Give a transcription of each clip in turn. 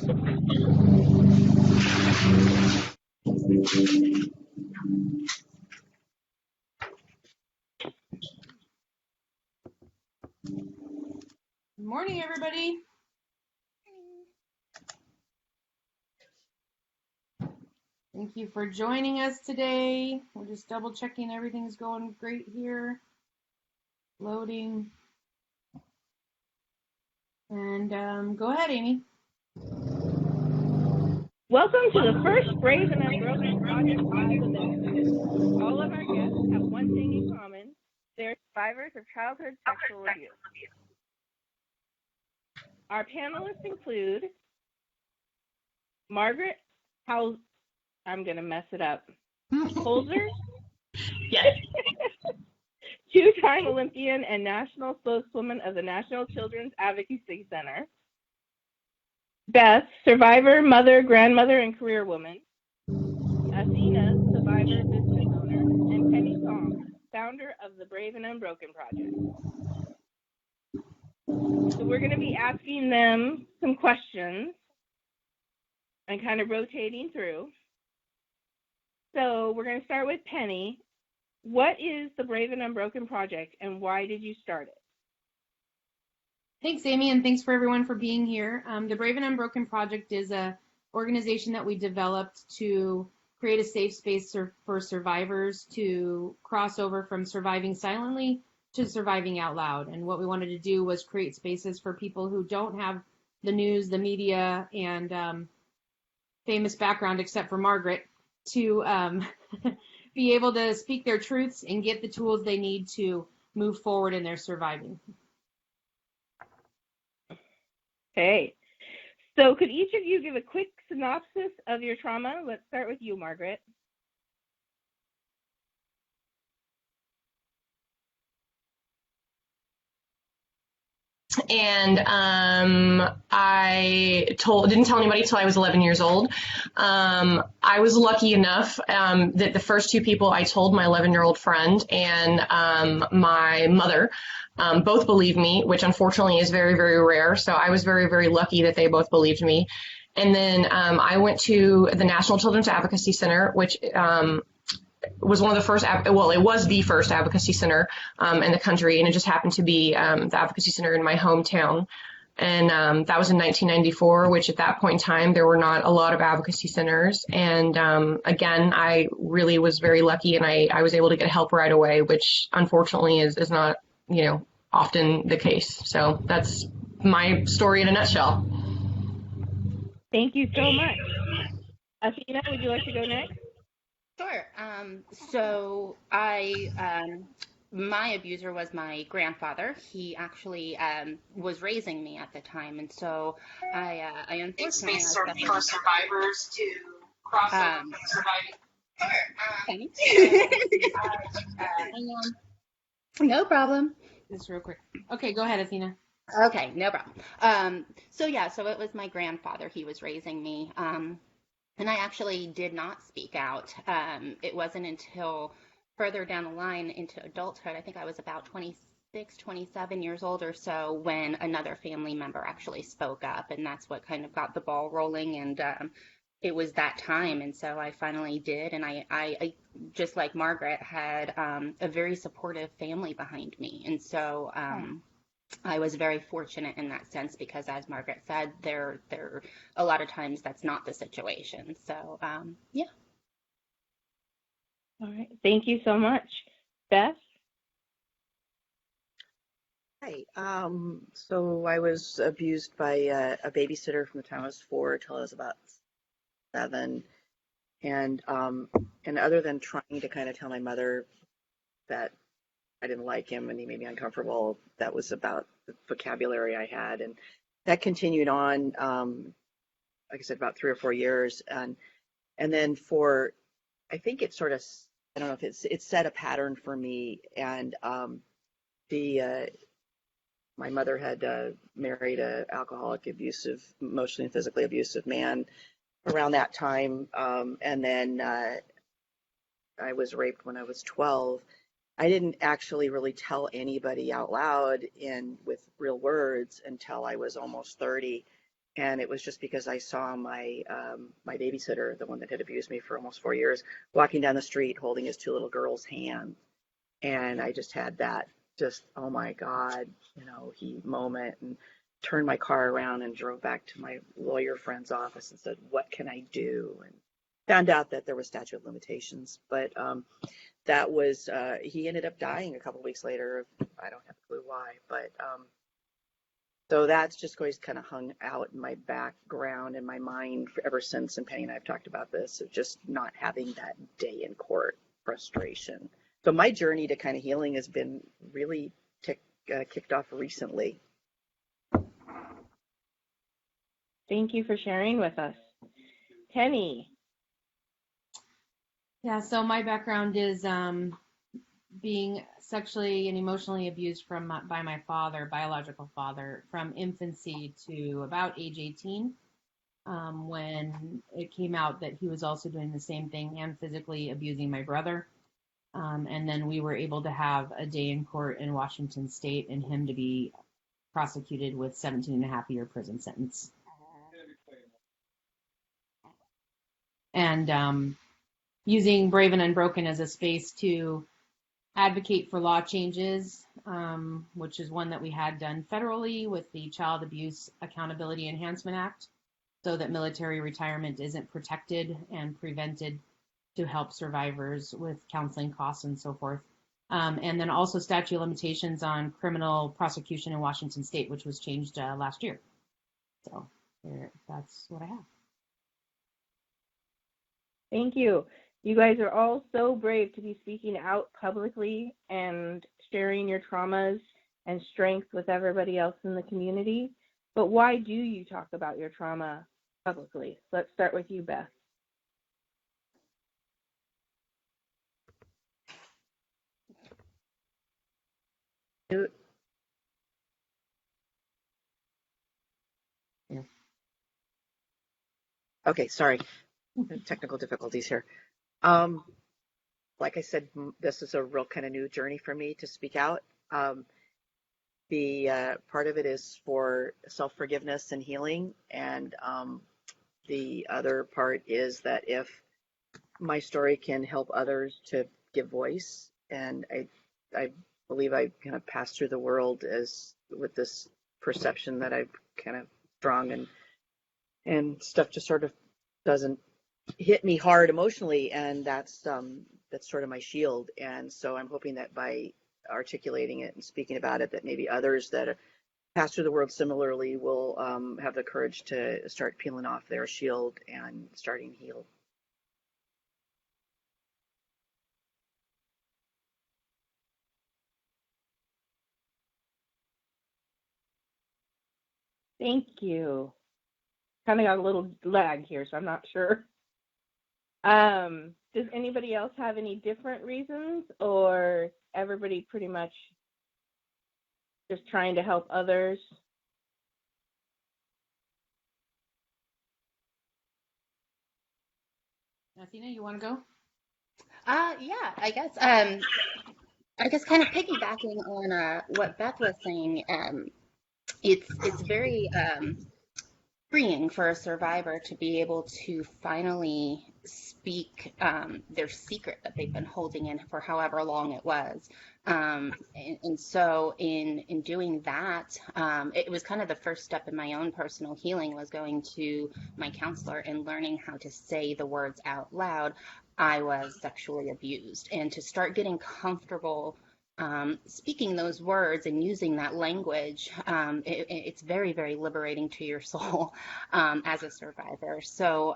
Good morning, everybody. Thank you for joining us today. We're just double checking everything's going great here. Loading. And go ahead, Amy. Welcome to the first Brave and Unbroken Project live event. All of our guests have one thing in common. They're survivors of childhood sexual abuse. Our panelists include Margaret Hoelzer. I'm going to mess it up. Hoelzer? Yes. Two-time Olympian and national spokeswoman of the National Children's Advocacy Center. Beth, survivor, mother, grandmother, and career woman. Athena, survivor, business owner. And Pennie Saum, founder of the Brave and Unbroken Project. So we're going to be asking them some questions and kind of rotating through. So we're going to start with Pennie. What is the Brave and Unbroken Project, and why did you start it? Thanks, Amy, and thanks for everyone for being here. The Brave and Unbroken Project is an organization that we developed to create a safe space for survivors to cross over from surviving silently to surviving out loud. And what we wanted to do was create spaces for people who don't have the news, the media, and famous background except for Margaret to be able to speak their truths and get the tools they need to move forward in their surviving. Okay. So could each of you give a quick synopsis of your trauma? Let's start with you, Margaret. And I didn't tell anybody till I was 11 years old. I was lucky enough that the first two people I told, my 11-year-old friend and my mother, both believed me, which unfortunately is very, very rare. So I was very, very lucky that they both believed me. And then I went to the National Children's Advocacy Center, which was one of the first, it was the first advocacy center in the country, and it just happened to be the advocacy center in my hometown. And that was in 1994, which at that point in time, there were not a lot of advocacy centers. And again, I really was very lucky, and I was able to get help right away, which unfortunately is not, often the case. So that's my story in a nutshell. Thank you so much. Athena, would you like to go next? Sure. So my abuser was my grandfather. He actually was raising me at the time, and so I unfortunately Space for survivors to cross over from surviving. No problem. This real quick. Okay, go ahead, Athena. Okay, no problem. So it was my grandfather. He was raising me. And I actually did not speak out. It wasn't until further down the line into adulthood, I think I was about 26, 27 years old or so, when another family member actually spoke up. And that's what kind of got the ball rolling. And it was that time. And so I finally did. And I just like Margaret, had a very supportive family behind me. And so I was very fortunate in that sense, because as Margaret said, there a lot of times that's not the situation. So yeah. All right. Thank you so much. Beth? Hi. So I was abused by a babysitter from the time I was 4 till I was about 7. And other than trying to kind of tell my mother that I didn't like him and he made me uncomfortable, that was about the vocabulary I had. And that continued on, like I said, about 3 or 4 years. And then I think it sort of, I don't know if it set a pattern for me. And my mother had married an alcoholic, abusive, emotionally and physically abusive man around that time. And then I was raped when I was 12. I didn't actually really tell anybody out loud with real words until I was almost 30. And it was just because I saw my my babysitter, the one that had abused me for almost 4 years, walking down the street holding his two little girls' hands. And I just had that just, oh my God, he moment, and turned my car around and drove back to my lawyer friend's office and said, what can I do? And found out that there was statute of limitations. But that was, he ended up dying a couple weeks later. I don't have a clue why, but so that's just always kind of hung out in my background and my mind ever since. And Pennie and I have talked about this, of just not having that day in court frustration. So my journey to kind of healing has been really kicked off recently. Thank you for sharing with us. Pennie. Yeah, so my background is being sexually and emotionally abused by my father, biological father, from infancy to about age 18, when it came out that he was also doing the same thing and physically abusing my brother. And then we were able to have a day in court in Washington State and him to be prosecuted with 17.5-year prison sentence. And using Brave and Unbroken as a space to advocate for law changes, which is one that we had done federally with the Child Abuse Accountability Enhancement Act, so that military retirement isn't protected and prevented, to help survivors with counseling costs and so forth. And then also statute of limitations on criminal prosecution in Washington State, which was changed last year. So that's what I have. Thank you. You guys are all so brave to be speaking out publicly and sharing your traumas and strength with everybody else in the community. But why do you talk about your trauma publicly? Let's start with you, Beth. Yeah. Okay, sorry. Technical difficulties here. Like I said, this is a real kind of new journey for me to speak out. The part of it is for self-forgiveness and healing, and the other part is that if my story can help others to give voice, and I believe I kind of pass through the world as with this perception that I'm kind of strong, and stuff just sort of doesn't hit me hard emotionally, and that's sort of my shield. And so I'm hoping that by articulating it and speaking about it, that maybe others that pass through the world similarly will have the courage to start peeling off their shield and starting to heal. Thank you. Kind of got a little lag here, so I'm not sure. Does anybody else have any different reasons, or everybody pretty much just trying to help others? Athena, you want to go? Yeah, I guess kind of piggybacking on what Beth was saying, it's very freeing for a survivor to be able to finally speak their secret that they've been holding in for however long it was. And so in doing that, it was kind of the first step in my own personal healing, was going to my counselor and learning how to say the words out loud, I was sexually abused, and to start getting comfortable speaking those words and using that language. It's very, very liberating to your soul as a survivor. So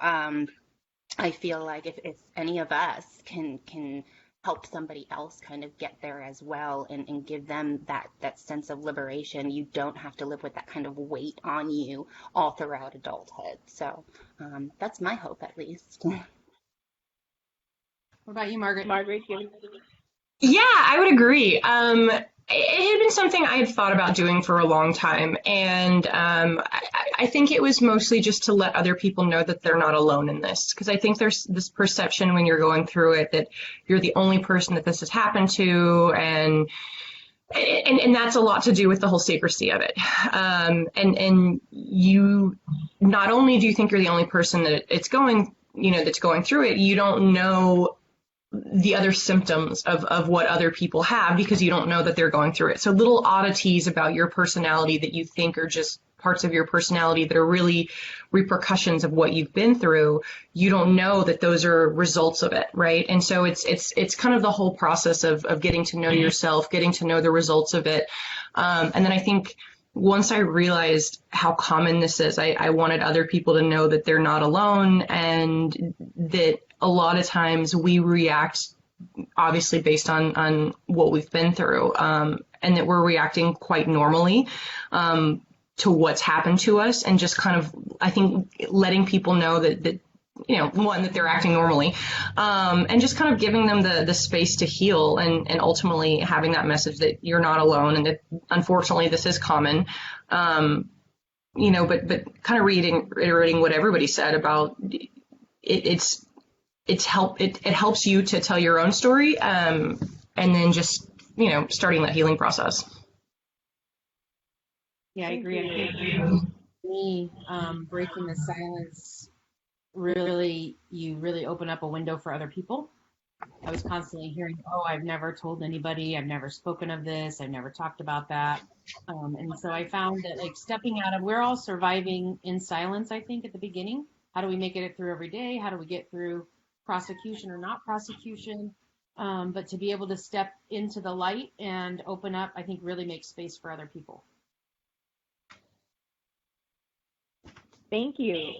I feel like if any of us can help somebody else kind of get there as well, and give them that sense of liberation, you don't have to live with that kind of weight on you all throughout adulthood. So that's my hope, at least. What about you, Margaret? Margaret, Yeah, I would agree. It had been something I had thought about doing for a long time, and I think it was mostly just to let other people know that they're not alone in this, because I think there's this perception when you're going through it that you're the only person that this has happened to, and And that's a lot to do with the whole secrecy of it. And you, not only do you think you're the only person that it's going, that's going through it, you don't know the other symptoms of what other people have because you don't know that they're going through it. So little oddities about your personality that you think are just parts of your personality that are really repercussions of what you've been through, you don't know that those are results of it, right? And so it's kind of the whole process of getting to know yourself, getting to know the results of it. And then I think once I realized how common this is, I wanted other people to know that they're not alone, and that a lot of times we react obviously based on what we've been through, and that we're reacting quite normally to what's happened to us, and just kind of, I think, letting people know that one, that they're acting normally, and just kind of giving them the space to heal, and ultimately having that message that you're not alone, and that unfortunately this is common. But kind of reiterating what everybody said about it, it helps you to tell your own story, and then just starting that healing process. Yeah, I agree. I think for me, breaking the silence, you really open up a window for other people. I was constantly hearing, oh, I've never told anybody, I've never spoken of this, I've never talked about that. And so I found that, like, stepping out of, we're all surviving in silence, I think, at the beginning. How do we make it through every day? How do we get through prosecution or not prosecution? But to be able to step into the light and open up, I think really makes space for other people. Thank you.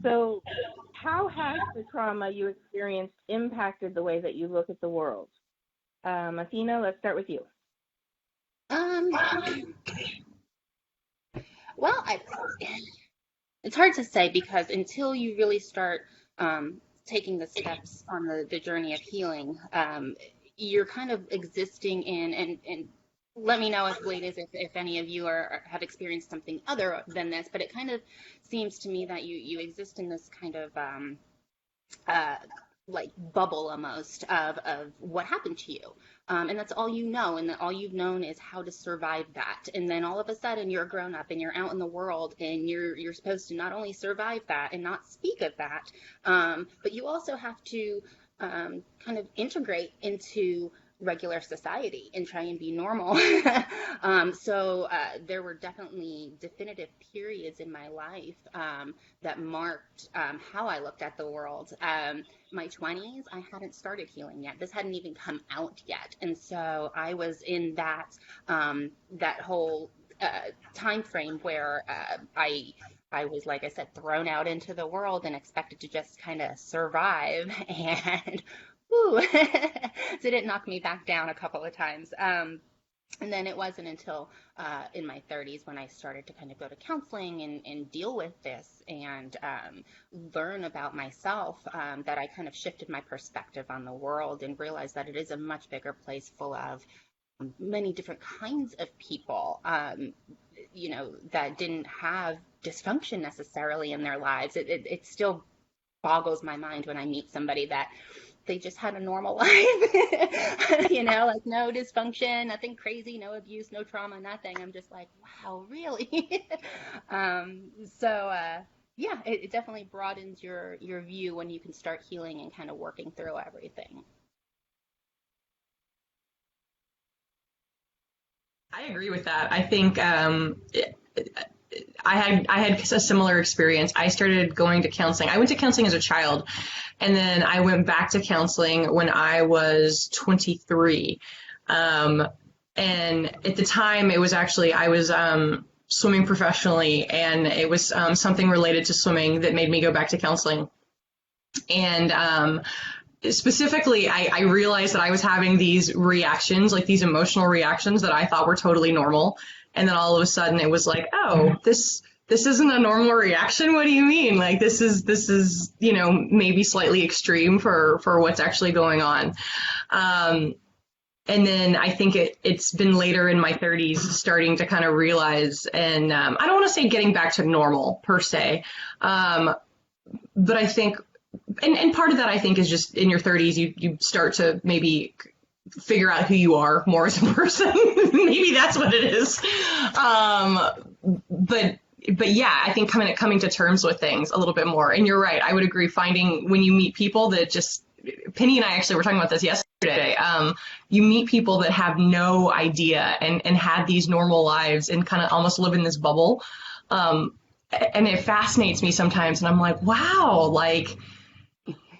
So how has the trauma you experienced impacted the way that you look at the world? Athena, let's start with you. Well, it's hard to say, because until you really start taking the steps on the journey of healing, you're kind of existing in, and let me know if, ladies, if any of you have experienced something other than this, but it kind of seems to me that you exist in this kind of like bubble almost of what happened to you. And that's all you know, and all you've known is how to survive that. And then all of a sudden you're grown up and you're out in the world, and you're supposed to not only survive that and not speak of that, but you also have to kind of integrate into regular society and try and be normal. So there were definitely definitive periods in my life that marked how I looked at the world. My 20s, I hadn't started healing yet. This hadn't even come out yet. And so I was in that whole time frame where I was, like I said, thrown out into the world and expected to just kind of survive. And woo, did it knock me back down a couple of times. And then it wasn't until in my 30s when I started to kind of go to counseling and deal with this and learn about myself, that I kind of shifted my perspective on the world and realized that it is a much bigger place full of many different kinds of people, that didn't have dysfunction necessarily in their lives. It still boggles my mind when I meet somebody that they just had a normal life, like no dysfunction, nothing crazy, no abuse, no trauma, nothing. I'm just like, wow, really? Yeah, it definitely broadens your view when you can start healing and kind of working through everything. I agree with that. I think I had a similar experience. I started going to counseling. I went to counseling as a child, and then I went back to counseling when I was 23. And at the time, it was actually, I was swimming professionally, and it was something related to swimming that made me go back to counseling. And specifically, I realized that I was having these reactions, like these emotional reactions that I thought were totally normal. And then all of a sudden it was like, oh, this isn't a normal reaction. What do you mean? Like, this is, maybe slightly extreme for what's actually going on. And then I think it's been later in my 30s starting to kind of realize, and I don't want to say getting back to normal per se, but I think, and part of that I think is just in your 30s, you start to maybe figure out who you are more as a person. Maybe that's what it is. But yeah, I think coming to terms with things a little bit more. And you're right. I would agree. Finding when you meet people that just, Pennie and I actually were talking about this yesterday. You meet people that have no idea and had these normal lives and kind of almost live in this bubble. And it fascinates me sometimes. And I'm like, wow, like,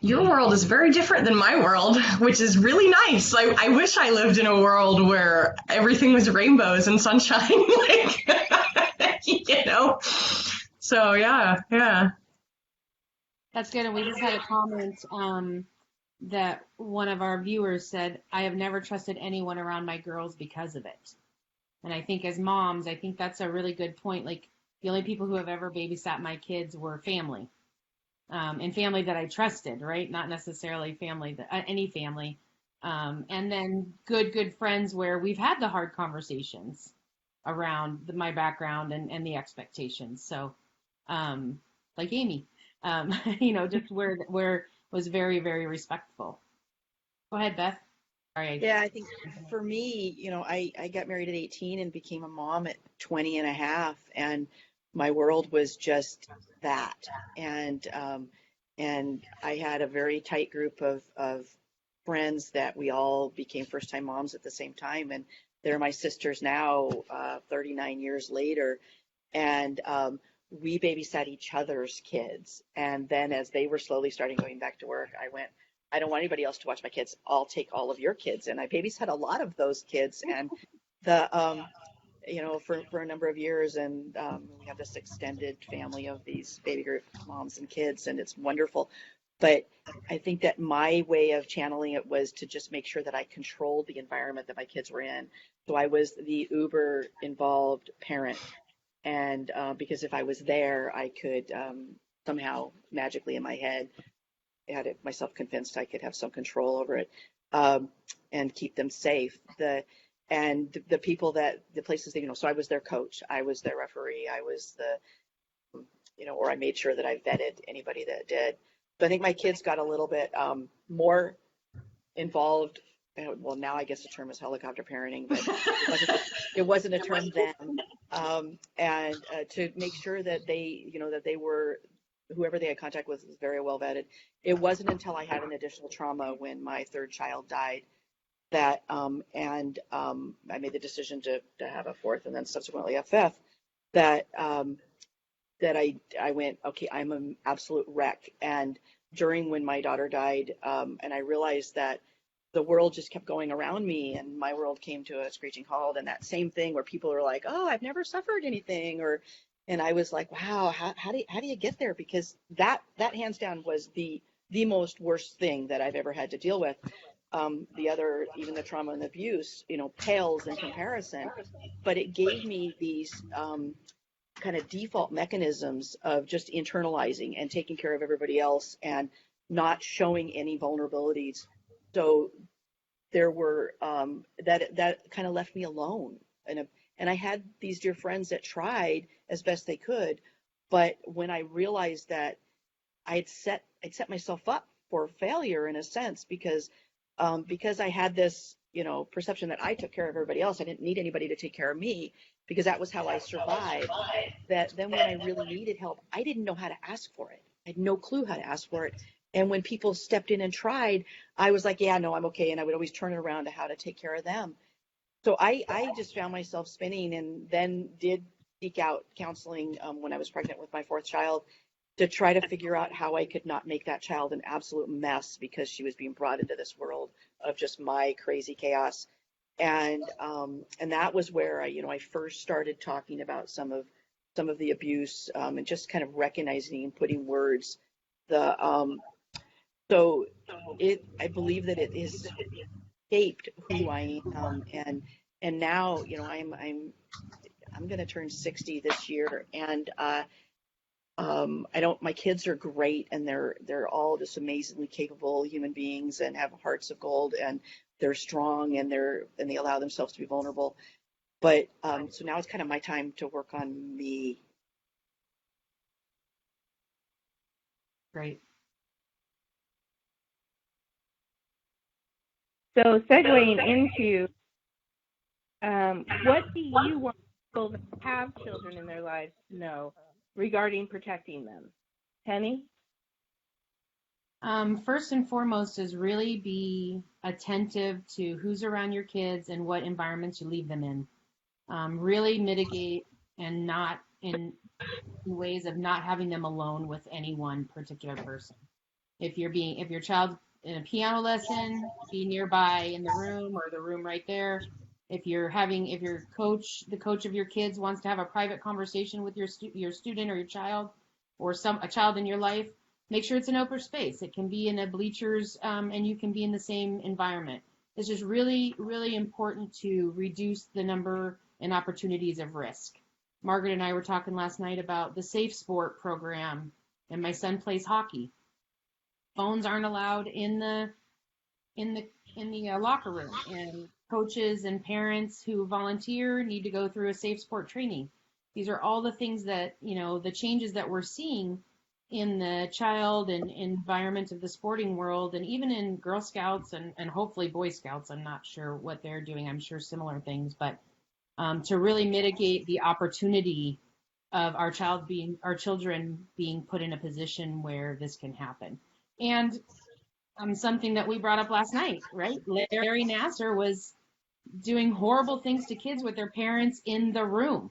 your world is very different than my world, which is really nice. I wish I lived in a world where everything was rainbows and sunshine, like, you know? So yeah. That's good. And we just had a comment that one of our viewers said, I have never trusted anyone around my girls because of it. And I think as moms, I think that's a really good point. Like, the only people who have ever babysat my kids were family. And family that I trusted, right? Not necessarily family that any family. And then good friends where we've had the hard conversations around my background and the expectations. So, like Amy, just where it was very, very respectful. Go ahead, Beth. Sorry. Yeah, I think for me, I got married at 18 and became a mom at 20 and a half, and my world was just that. And I had a very tight group of friends that we all became first-time moms at the same time, and they're my sisters now, 39 years later. And we babysat each other's kids. And then as they were slowly starting going back to work, I went, I don't want anybody else to watch my kids. I'll take all of your kids. And I babysat a lot of those kids. And for a number of years. And we have this extended family of these baby group moms and kids, and it's wonderful. But I think that my way of channeling it was to just make sure that I controlled the environment that my kids were in. So I was the uber involved parent. And because if I was there, I could somehow magically in my head, I had myself convinced I could have some control over it, and keep them safe. The people the places that, so I was their coach, I was their referee, I was or I made sure that I vetted anybody that did. But I think my kids got a little bit more involved. Well, now I guess the term is helicopter parenting, but it wasn't a term then. And to make sure that they were, whoever they had contact with was very well vetted. It wasn't until I had an additional trauma when my third child died that, I made the decision to have a fourth and then subsequently a fifth, that I went, okay, I'm an absolute wreck. And when my daughter died, and I realized that the world just kept going around me and my world came to a screeching halt, and that same thing where people are like, oh, I've never suffered anything, and I was like, wow, how do you get there? Because that hands down was the most worst thing that I've ever had to deal with. The other, even the trauma and abuse, pales in comparison, but it gave me these kind of default mechanisms of just internalizing and taking care of everybody else and not showing any vulnerabilities. So there were that kind of left me alone, and I had these dear friends that tried as best they could, but when I realized that I'd set myself up for failure in a sense, because I had this perception that I took care of everybody else. I didn't need anybody to take care of me because that was how I survived. That then when I really needed help, I didn't know how to ask for it. I had no clue how to ask for it. And when people stepped in and tried, I was like, yeah, no, I'm okay. And I would always turn it around to how to take care of them. So I just found myself spinning, and then did seek out counseling when I was pregnant with my fourth child, to try to figure out how I could not make that child an absolute mess because she was being brought into this world of just my crazy chaos. And that was where I first started talking about some of the abuse, and just kind of recognizing and putting words. So I believe that it has shaped who I am, and now I'm going to turn 60 this year, and my kids are great, and they're all just amazingly capable human beings and have hearts of gold, and they're strong, and they allow themselves to be vulnerable. But so now it's kind of my time to work on me. Great. So segueing into what do you want people that have children in their lives to know regarding protecting them? Pennie? First and foremost is really be attentive to who's around your kids and what environments you leave them in. Really mitigate and not in ways of not having them alone with any one particular person. If your child in a piano lesson, be nearby in the room or the room right there. If the coach of your kids wants to have a private conversation with your student or your child or a child in your life, make sure it's an open space. It can be in a bleachers, and you can be in the same environment. It's just really, really important to reduce the number and opportunities of risk. Margaret and I were talking last night about the Safe Sport program, and my son plays hockey. Phones aren't allowed in the locker room, and coaches and parents who volunteer need to go through a safe sport training. These are all the things that, the changes that we're seeing in the child and environment of the sporting world, and even in Girl Scouts and hopefully Boy Scouts. I'm not sure what they're doing. I'm sure similar things, but to really mitigate the opportunity of our children being put in a position where this can happen. And something that we brought up last night, right? Larry Nassar was doing horrible things to kids with their parents in the room.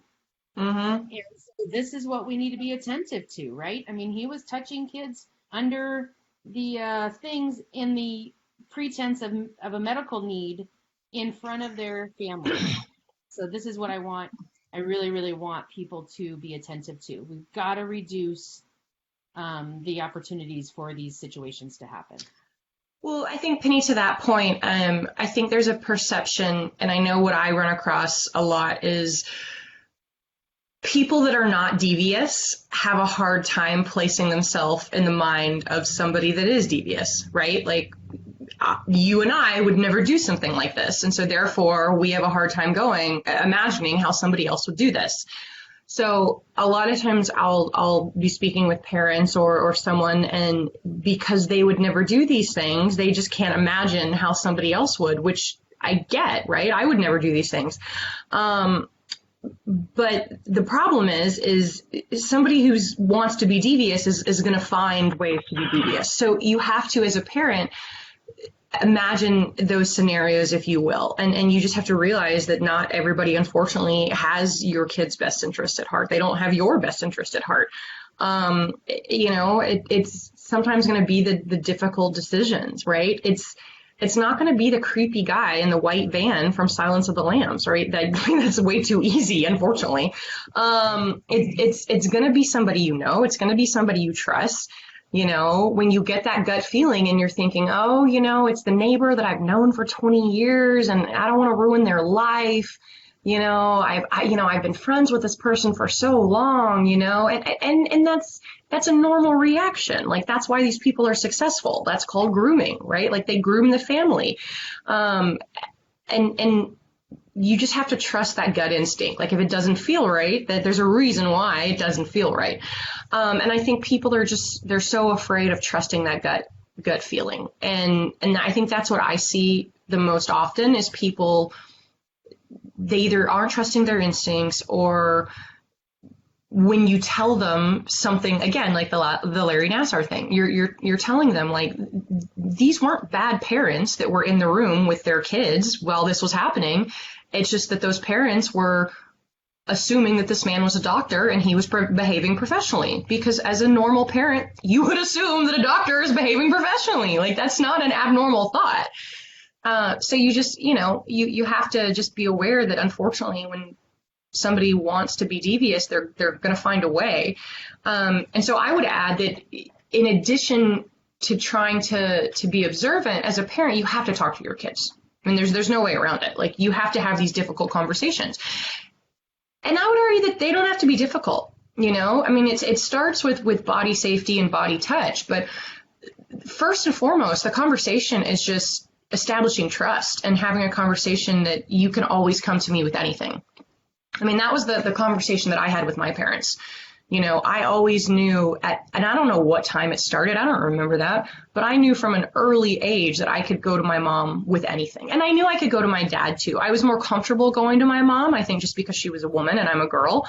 Mm-hmm. And so this is what we need to be attentive to, right? I mean, he was touching kids under the things in the pretense of a medical need in front of their family. So this is what I really, really want people to be attentive to. We've got to reduce the opportunities for these situations to happen. Well, I think, Pennie, to that point, I think there's a perception, and I know what I run across a lot is people that are not devious have a hard time placing themselves in the mind of somebody that is devious, right? Like you and I would never do something like this. And so therefore we have a hard time imagining how somebody else would do this. So a lot of times I'll be speaking with parents or someone, and because they would never do these things, they just can't imagine how somebody else would, which I get, right? I would never do these things. But the problem is somebody who wants to be devious is going to find ways to be devious. So you have to, as a parent, imagine those scenarios, if you will, and you just have to realize that not everybody, unfortunately, has your kid's best interest at heart. They don't have your best interest at heart. It's sometimes going to be the difficult decisions, right? It's not going to be the creepy guy in the white van from Silence of the Lambs, right? That's way too easy, unfortunately. It's going to be somebody it's going to be somebody you trust. When you get that gut feeling and you're thinking, it's the neighbor that I've known for 20 years and I don't want to ruin their life. I've been friends with this person for so long, and that's a normal reaction. Like, that's why these people are successful. That's called grooming, right? Like, they groom the family. And you just have to trust that gut instinct. Like, if it doesn't feel right, that there's a reason why it doesn't feel right. And I think people they're so afraid of trusting that gut feeling. And I think that's what I see the most often is people, they either aren't trusting their instincts, or when you tell them something, again, like the Larry Nassar thing, you're telling them, like, these weren't bad parents that were in the room with their kids while this was happening. It's just that those parents were assuming that this man was a doctor and he was behaving professionally, because as a normal parent, you would assume that a doctor is behaving professionally. Like, that's not an abnormal thought. So you just, you have to just be aware that, unfortunately, when somebody wants to be devious, they're going to find a way. And so I would add that in addition to trying to be observant, as a parent, you have to talk to your kids. I mean, there's no way around it. Like, you have to have these difficult conversations. And I would argue that they don't have to be difficult. I mean, it starts with body safety and body touch, but first and foremost, the conversation is just establishing trust and having a conversation that you can always come to me with anything. I mean, that was the conversation that I had with my parents. You know, I always knew and I don't know what time it started. I don't remember that, but I knew from an early age that I could go to my mom with anything. And I knew I could go to my dad too. I was more comfortable going to my mom, I think just because she was a woman and I'm a girl.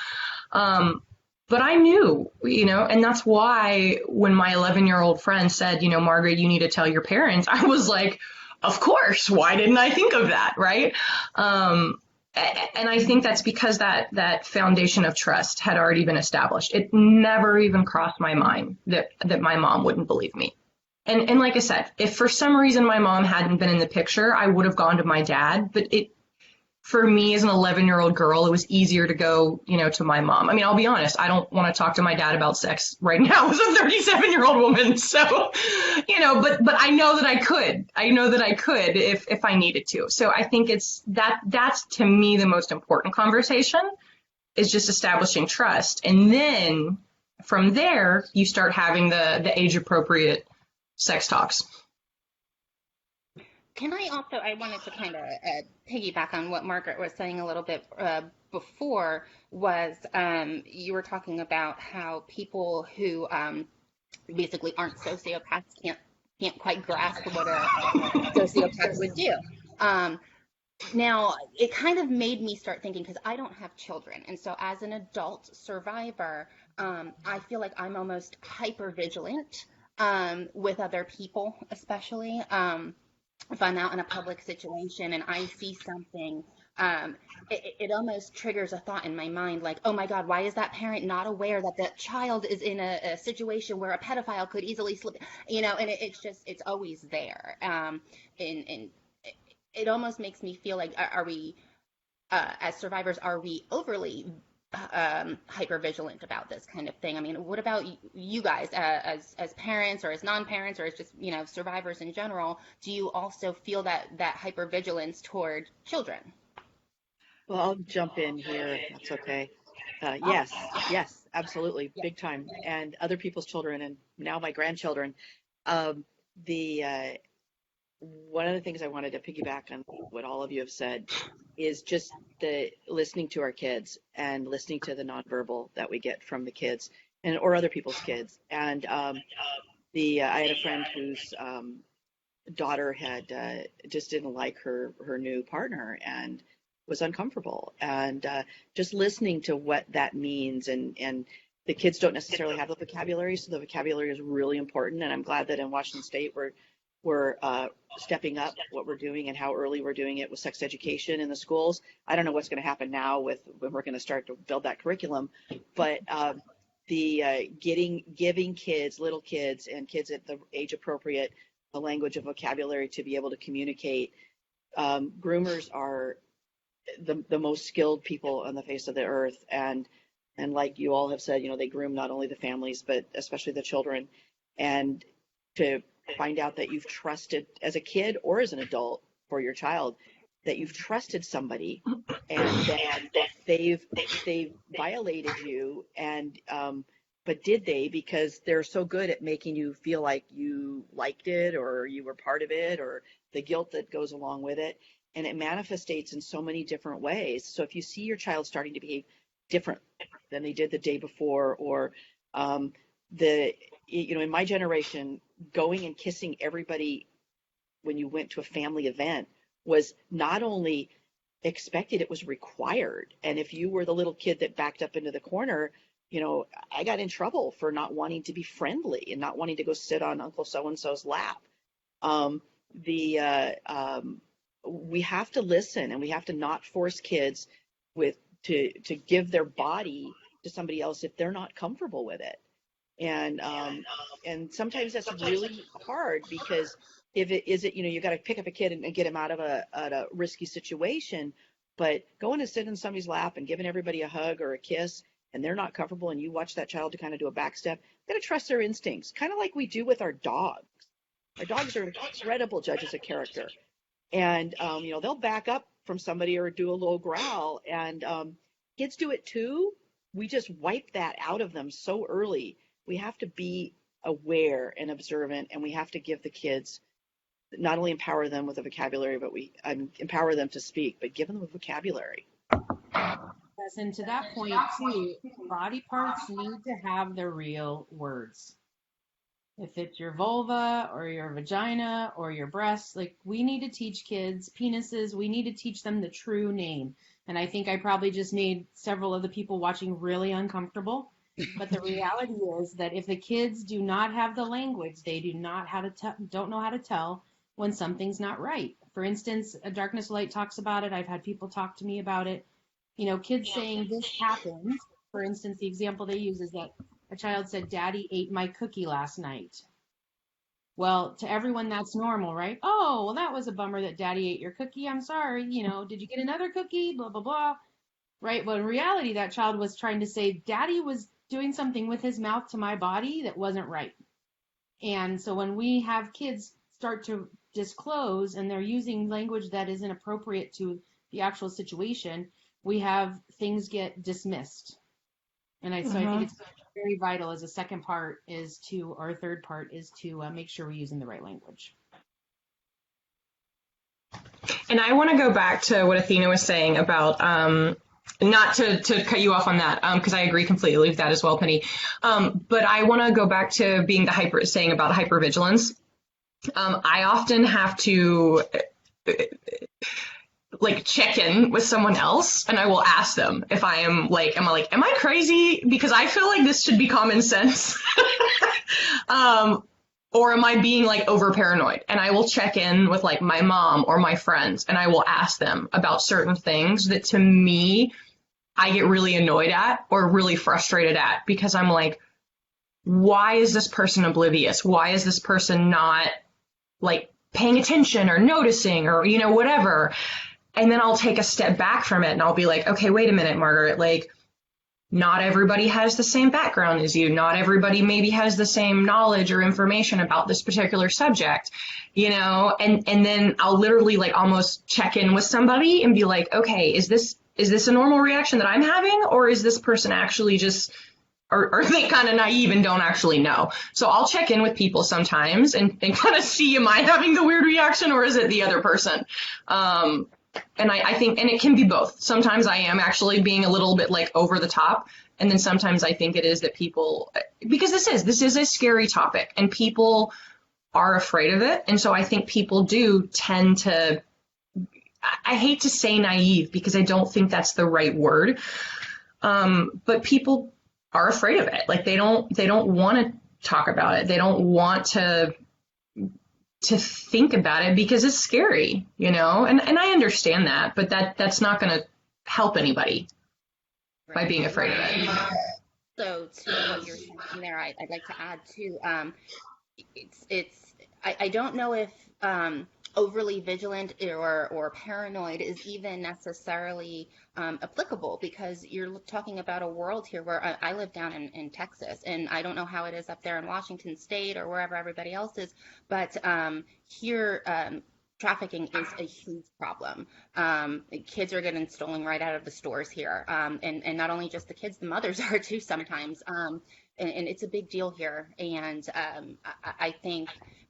But I knew, you know, and that's why when my 11-year-old friend said, you know, Margaret, you need to tell your parents, I was like, of course, why didn't I think of that, right? And I think that's because that foundation of trust had already been established. It never even crossed my mind that my mom wouldn't believe me. And like I said, if for some reason my mom hadn't been in the picture, I would have gone to my dad. But for me as an 11-year-old girl, it was easier to go, you know, to my mom. I mean, I'll be honest, I don't want to talk to my dad about sex right now as a 37-year-old woman. So, you know, but I know that I could. I know that I could if I needed to. So I think that's to me the most important conversation, is just establishing trust. And then from there, you start having the age appropriate sex talks. Can I also, I wanted to kind of piggyback on what Margaret was saying a little bit before, was you were talking about how people who basically aren't sociopaths can't quite grasp what a sociopath would do. Now, it kind of made me start thinking, because I don't have children. And so as an adult survivor, I feel like I'm almost hyper vigilant with other people, especially. If I'm out in a public situation and I see something, it almost triggers a thought in my mind like, oh my God, why is that parent not aware that that child is in a situation where a pedophile could easily slip, you know, and it's always there. And it almost makes me feel like, are we, as survivors, are we overly hyper vigilant about this kind of thing? I mean, what about you guys as parents or as non-parents or as just, you know, survivors in general? Do you also feel that hyper vigilance toward children? Well, I'll jump in here if that's okay. Yes, absolutely, big time. And other people's children, and now my grandchildren. The One of the things I wanted to piggyback on what all of you have said is just the listening to our kids and listening to the nonverbal that we get from the kids or other people's kids. And I had a friend whose daughter had just didn't like her new partner and was uncomfortable, and just listening to what that means, and the kids don't necessarily have the vocabulary, so the vocabulary is really important. And I'm glad that in Washington State we're stepping up what we're doing and how early we're doing it with sex education in the schools. I don't know what's going to happen now when we're going to start to build that curriculum, but giving kids, little kids and kids at the age appropriate, the language of vocabulary to be able to communicate. Groomers are the most skilled people on the face of the earth, and like you all have said, you know, they groom not only the families but especially the children. And to find out that you've trusted as a kid or as an adult for your child, that you've trusted somebody and that they've violated you, and but did they? Because they're so good at making you feel like you liked it or you were part of it, or the guilt that goes along with it. And it manifestates in so many different ways. So if you see your child starting to behave different than they did the day before, or in my generation, going and kissing everybody when you went to a family event was not only expected, it was required. And if you were the little kid that backed up into the corner, you know, I got in trouble for not wanting to be friendly and not wanting to go sit on Uncle so-and-so's lap. We have to listen, and we have to not force kids to give their body to somebody else if they're not comfortable with it. And sometimes that's really hard, because you got to pick up a kid and get him out of a risky situation. But going to sit in somebody's lap and giving everybody a hug or a kiss, and they're not comfortable, and you watch that child to kind of do a back step, you got to trust their instincts, kind of like we do with our dogs. Our dogs are incredible judges of character, and they'll back up from somebody or do a little growl, and kids do it too. We just wipe that out of them so early. We have to be aware and observant, and we have to give the kids, not only empower them with a vocabulary, but empower them to speak, but give them a vocabulary. Yes, and to that point too, body parts need to have the real words. If it's your vulva or your vagina or your breasts, like we need to teach kids penises, we need to teach them the true name. And I think I probably just made several of the people watching really uncomfortable. But the reality is that if the kids do not have the language, they do not don't know how to tell when something's not right. For instance, A Darkness Light talks about it. I've had people talk to me about it. You know, kids saying this happened. For instance, the example they use is that a child said, "Daddy ate my cookie last night." Well, to everyone, that's normal, right? Oh, well, that was a bummer that Daddy ate your cookie. I'm sorry. You know, did you get another cookie? Blah, blah, blah. Right? But in reality, that child was trying to say, Daddy was doing something with his mouth to my body that wasn't right. And so when we have kids start to disclose and they're using language that isn't appropriate to the actual situation, we have things get dismissed. And so I think it's very vital as a second part is to, or a third part is to make sure we're using the right language. And I want to go back to what Athena was saying about, not to cut you off on that, because I agree completely with that as well, Pennie. But I want to go back to being saying about hypervigilance. I often have to like check in with someone else, and I will ask them if am I crazy? Because I feel like this should be common sense. Or am I being like over paranoid? And I will check in with like my mom or my friends, and I will ask them about certain things that to me, I get really annoyed at or really frustrated at, because I'm like, why is this person oblivious? Why is this person not like paying attention or noticing or, you know, whatever? And then I'll take a step back from it and I'll be like, okay, wait a minute, Margaret, like, not everybody has the same background as you. Not everybody maybe has the same knowledge or information about this particular subject, you know, and then I'll literally like almost check in with somebody and be like, okay, is this a normal reaction that I'm having? Or is this person actually just, or are they kind of naive and don't actually know? So I'll check in with people sometimes and kind of see, am I having the weird reaction or is it the other person? And I think, and it can be both. Sometimes I am actually being a little bit like over the top. And then sometimes I think it is that people, because this is a scary topic and people are afraid of it. And so I think people do tend to, I hate to say naive because I don't think that's the right word. But people are afraid of it. Like they don't want to talk about it. They don't want to think about it because it's scary, you know, and I understand that, but that's not going to help anybody by being afraid of it. So to what you're saying there, I'd like to add too, I don't know if overly vigilant or paranoid is even necessarily applicable, because you're talking about a world here where I live down in Texas, and I don't know how it is up there in Washington State or wherever everybody else is, but here trafficking is a huge problem. Kids are getting stolen right out of the stores here, and not only just the kids, the mothers are too sometimes, and it's a big deal here. And I think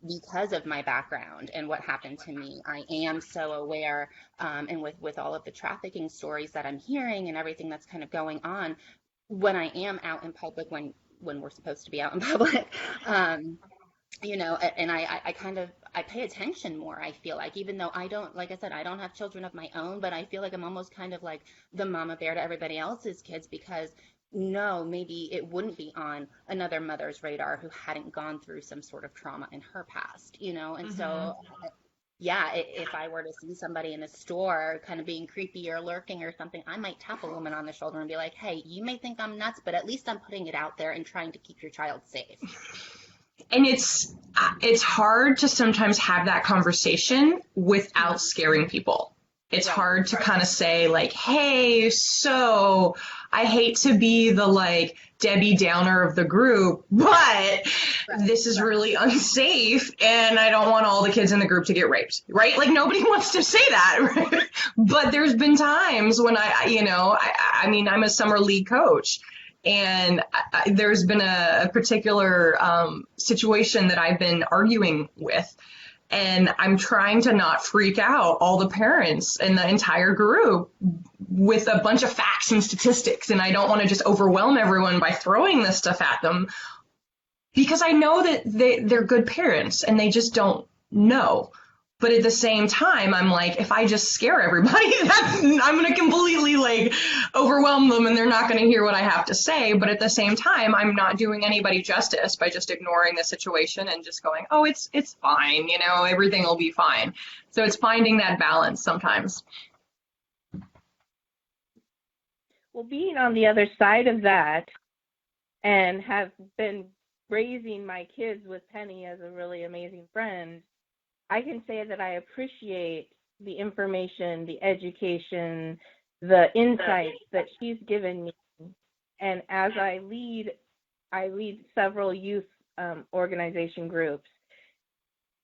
because of my background and what happened to me, I am so aware, and with all of the trafficking stories that I'm hearing and everything that's kind of going on, when I am out in public, when we're supposed to be out in public, you know, and I pay attention more, I feel like, even though I don't, like I said, I don't have children of my own, but I feel like I'm almost kind of like the mama bear to everybody else's kids, because no, maybe it wouldn't be on another mother's radar who hadn't gone through some sort of trauma in her past, you know? And so, yeah, if I were to see somebody in a store kind of being creepy or lurking or something, I might tap a woman on the shoulder and be like, hey, you may think I'm nuts, but at least I'm putting it out there and trying to keep your child safe. And it's hard to sometimes have that conversation without scaring people. It's hard to kind of say like, hey, so I hate to be the like Debbie Downer of the group, but this is really unsafe and I don't want all the kids in the group to get raped, right? Like nobody wants to say that, right? But there's been times when I mean, I'm a summer league coach, and there's been a particular situation that I've been arguing with. And I'm trying to not freak out all the parents and the entire group with a bunch of facts and statistics. And I don't want to just overwhelm everyone by throwing this stuff at them, because I know that they're good parents and they just don't know. But at the same time, I'm like, if I just scare everybody, I'm going to completely like overwhelm them and they're not going to hear what I have to say. But at the same time, I'm not doing anybody justice by just ignoring the situation and just going, oh, it's fine. You know, everything will be fine. So it's finding that balance sometimes. Well, being on the other side of that and have been raising my kids with Pennie as a really amazing friend, I can say that I appreciate the information, the education, the insights that she's given me. And as I lead several youth organization groups,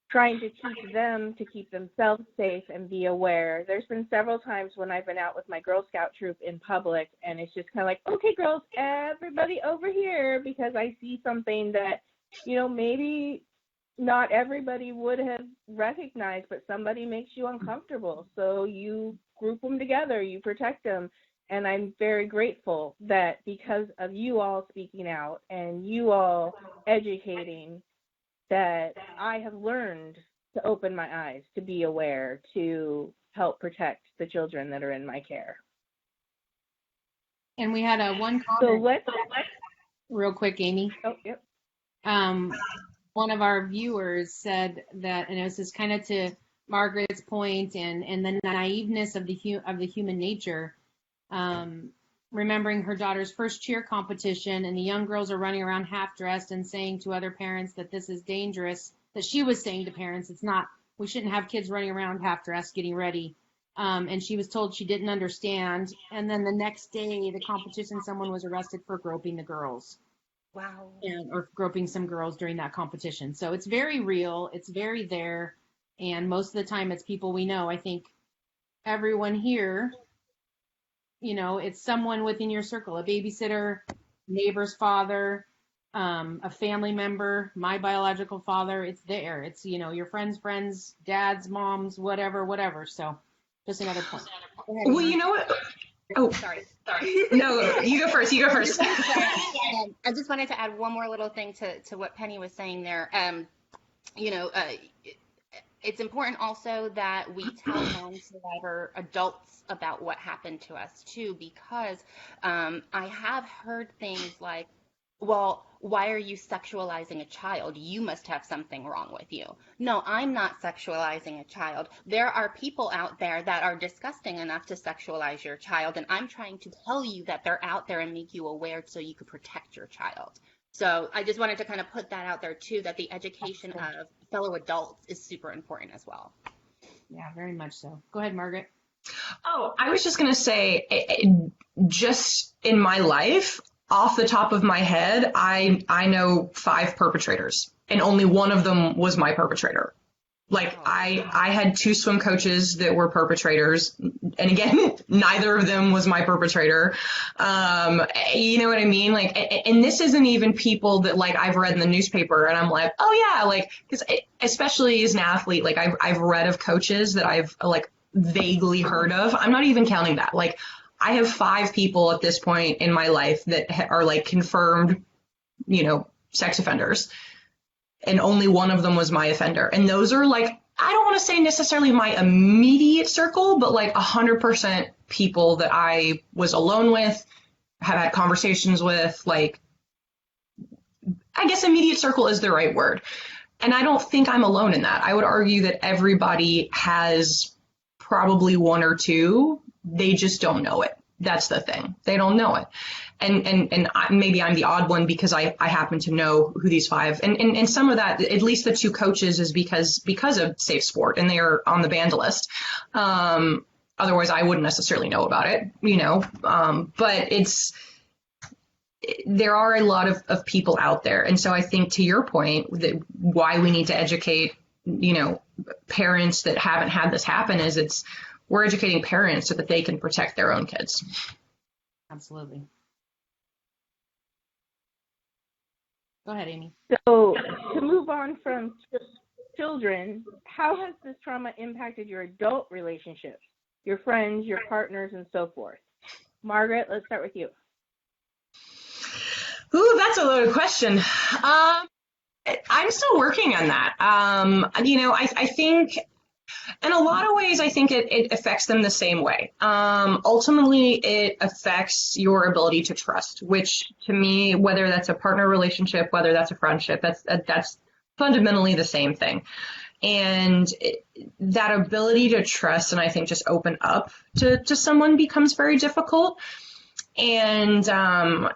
trying to teach them to keep themselves safe and be aware. There's been several times when I've been out with my Girl Scout troop in public, and it's just kind of like, okay, girls, everybody over here, because I see something that, you know, maybe not everybody would have recognized, but somebody makes you uncomfortable. So you group them together, you protect them. And I'm very grateful that because of you all speaking out and you all educating, that I have learned to open my eyes, to be aware, to help protect the children that are in my care. And we had one So comment let's real quick, Amy. Oh, yep. One of our viewers said that, and this is kind of to Margaret's point, and the naiveness of the human nature. Remembering her daughter's first cheer competition, and the young girls are running around half dressed and saying to other parents that this is dangerous. That she was saying to parents, it's not. We shouldn't have kids running around half dressed getting ready. And she was told she didn't understand. And then the next day, the competition, someone was arrested for groping the girls. Wow. Or groping some girls during that competition. So it's very real. It's very there. And most of the time it's people we know. I think everyone here, you know, it's someone within your circle, a babysitter, neighbor's father, a family member, my biological father. It's there. It's, you know, your friends, dads, moms, whatever. So just another point. Well, you know what? Oh, Sorry. no, you go first. I just wanted to add one more little thing to what Pennie was saying there. It's important also that we tell non-survivor adults about what happened to us too, because I have heard things like, well, why are you sexualizing a child? You must have something wrong with you. No, I'm not sexualizing a child. There are people out there that are disgusting enough to sexualize your child, and I'm trying to tell you that they're out there and make you aware so you could protect your child. So I just wanted to kind of put that out there too, that the education of fellow adults is super important as well. Yeah, very much so. Go ahead, Margaret. Oh, I was just going to say, just in my life, off the top of my head, I know 5 perpetrators, and only one of them was my perpetrator. Like, I had 2 swim coaches that were perpetrators, and again, neither of them was my perpetrator. You know what I mean? Like, and this isn't even people that, like, I've read in the newspaper, and I'm like, oh yeah, like, because especially as an athlete, like, I've read of coaches that I've, like, vaguely heard of. I'm not even counting that. Like, I have 5 people at this point in my life that are, like, confirmed, you know, sex offenders. And only one of them was my offender. And those are, like, I don't want to say necessarily my immediate circle, but like 100% people that I was alone with, have had conversations with, like, I guess immediate circle is the right word. And I don't think I'm alone in that. I would argue that everybody has probably 1 or 2. They just don't know it. That's the thing. They don't know it. And maybe I'm the odd one because I happen to know who these 5, and some of that, at least the 2 coaches, is because of Safe Sport, and they are on the banned list. Otherwise I wouldn't necessarily know about it, you know, but there are a lot of people out there. And so I think, to your point, that why we need to educate, you know, parents that haven't had this happen is we're educating parents so that they can protect their own kids. Absolutely. Go ahead, Amy. So to move on from children, how has this trauma impacted your adult relationships, your friends, your partners, and so forth? Margaret, let's start with you. Ooh, that's a loaded question. I'm still working on that. I think in a lot of ways, I think it affects them the same way. Ultimately, it affects your ability to trust, which to me, whether that's a partner relationship, whether that's a friendship, that's fundamentally the same thing. And that ability to trust and I think just open up to someone becomes very difficult. And, kind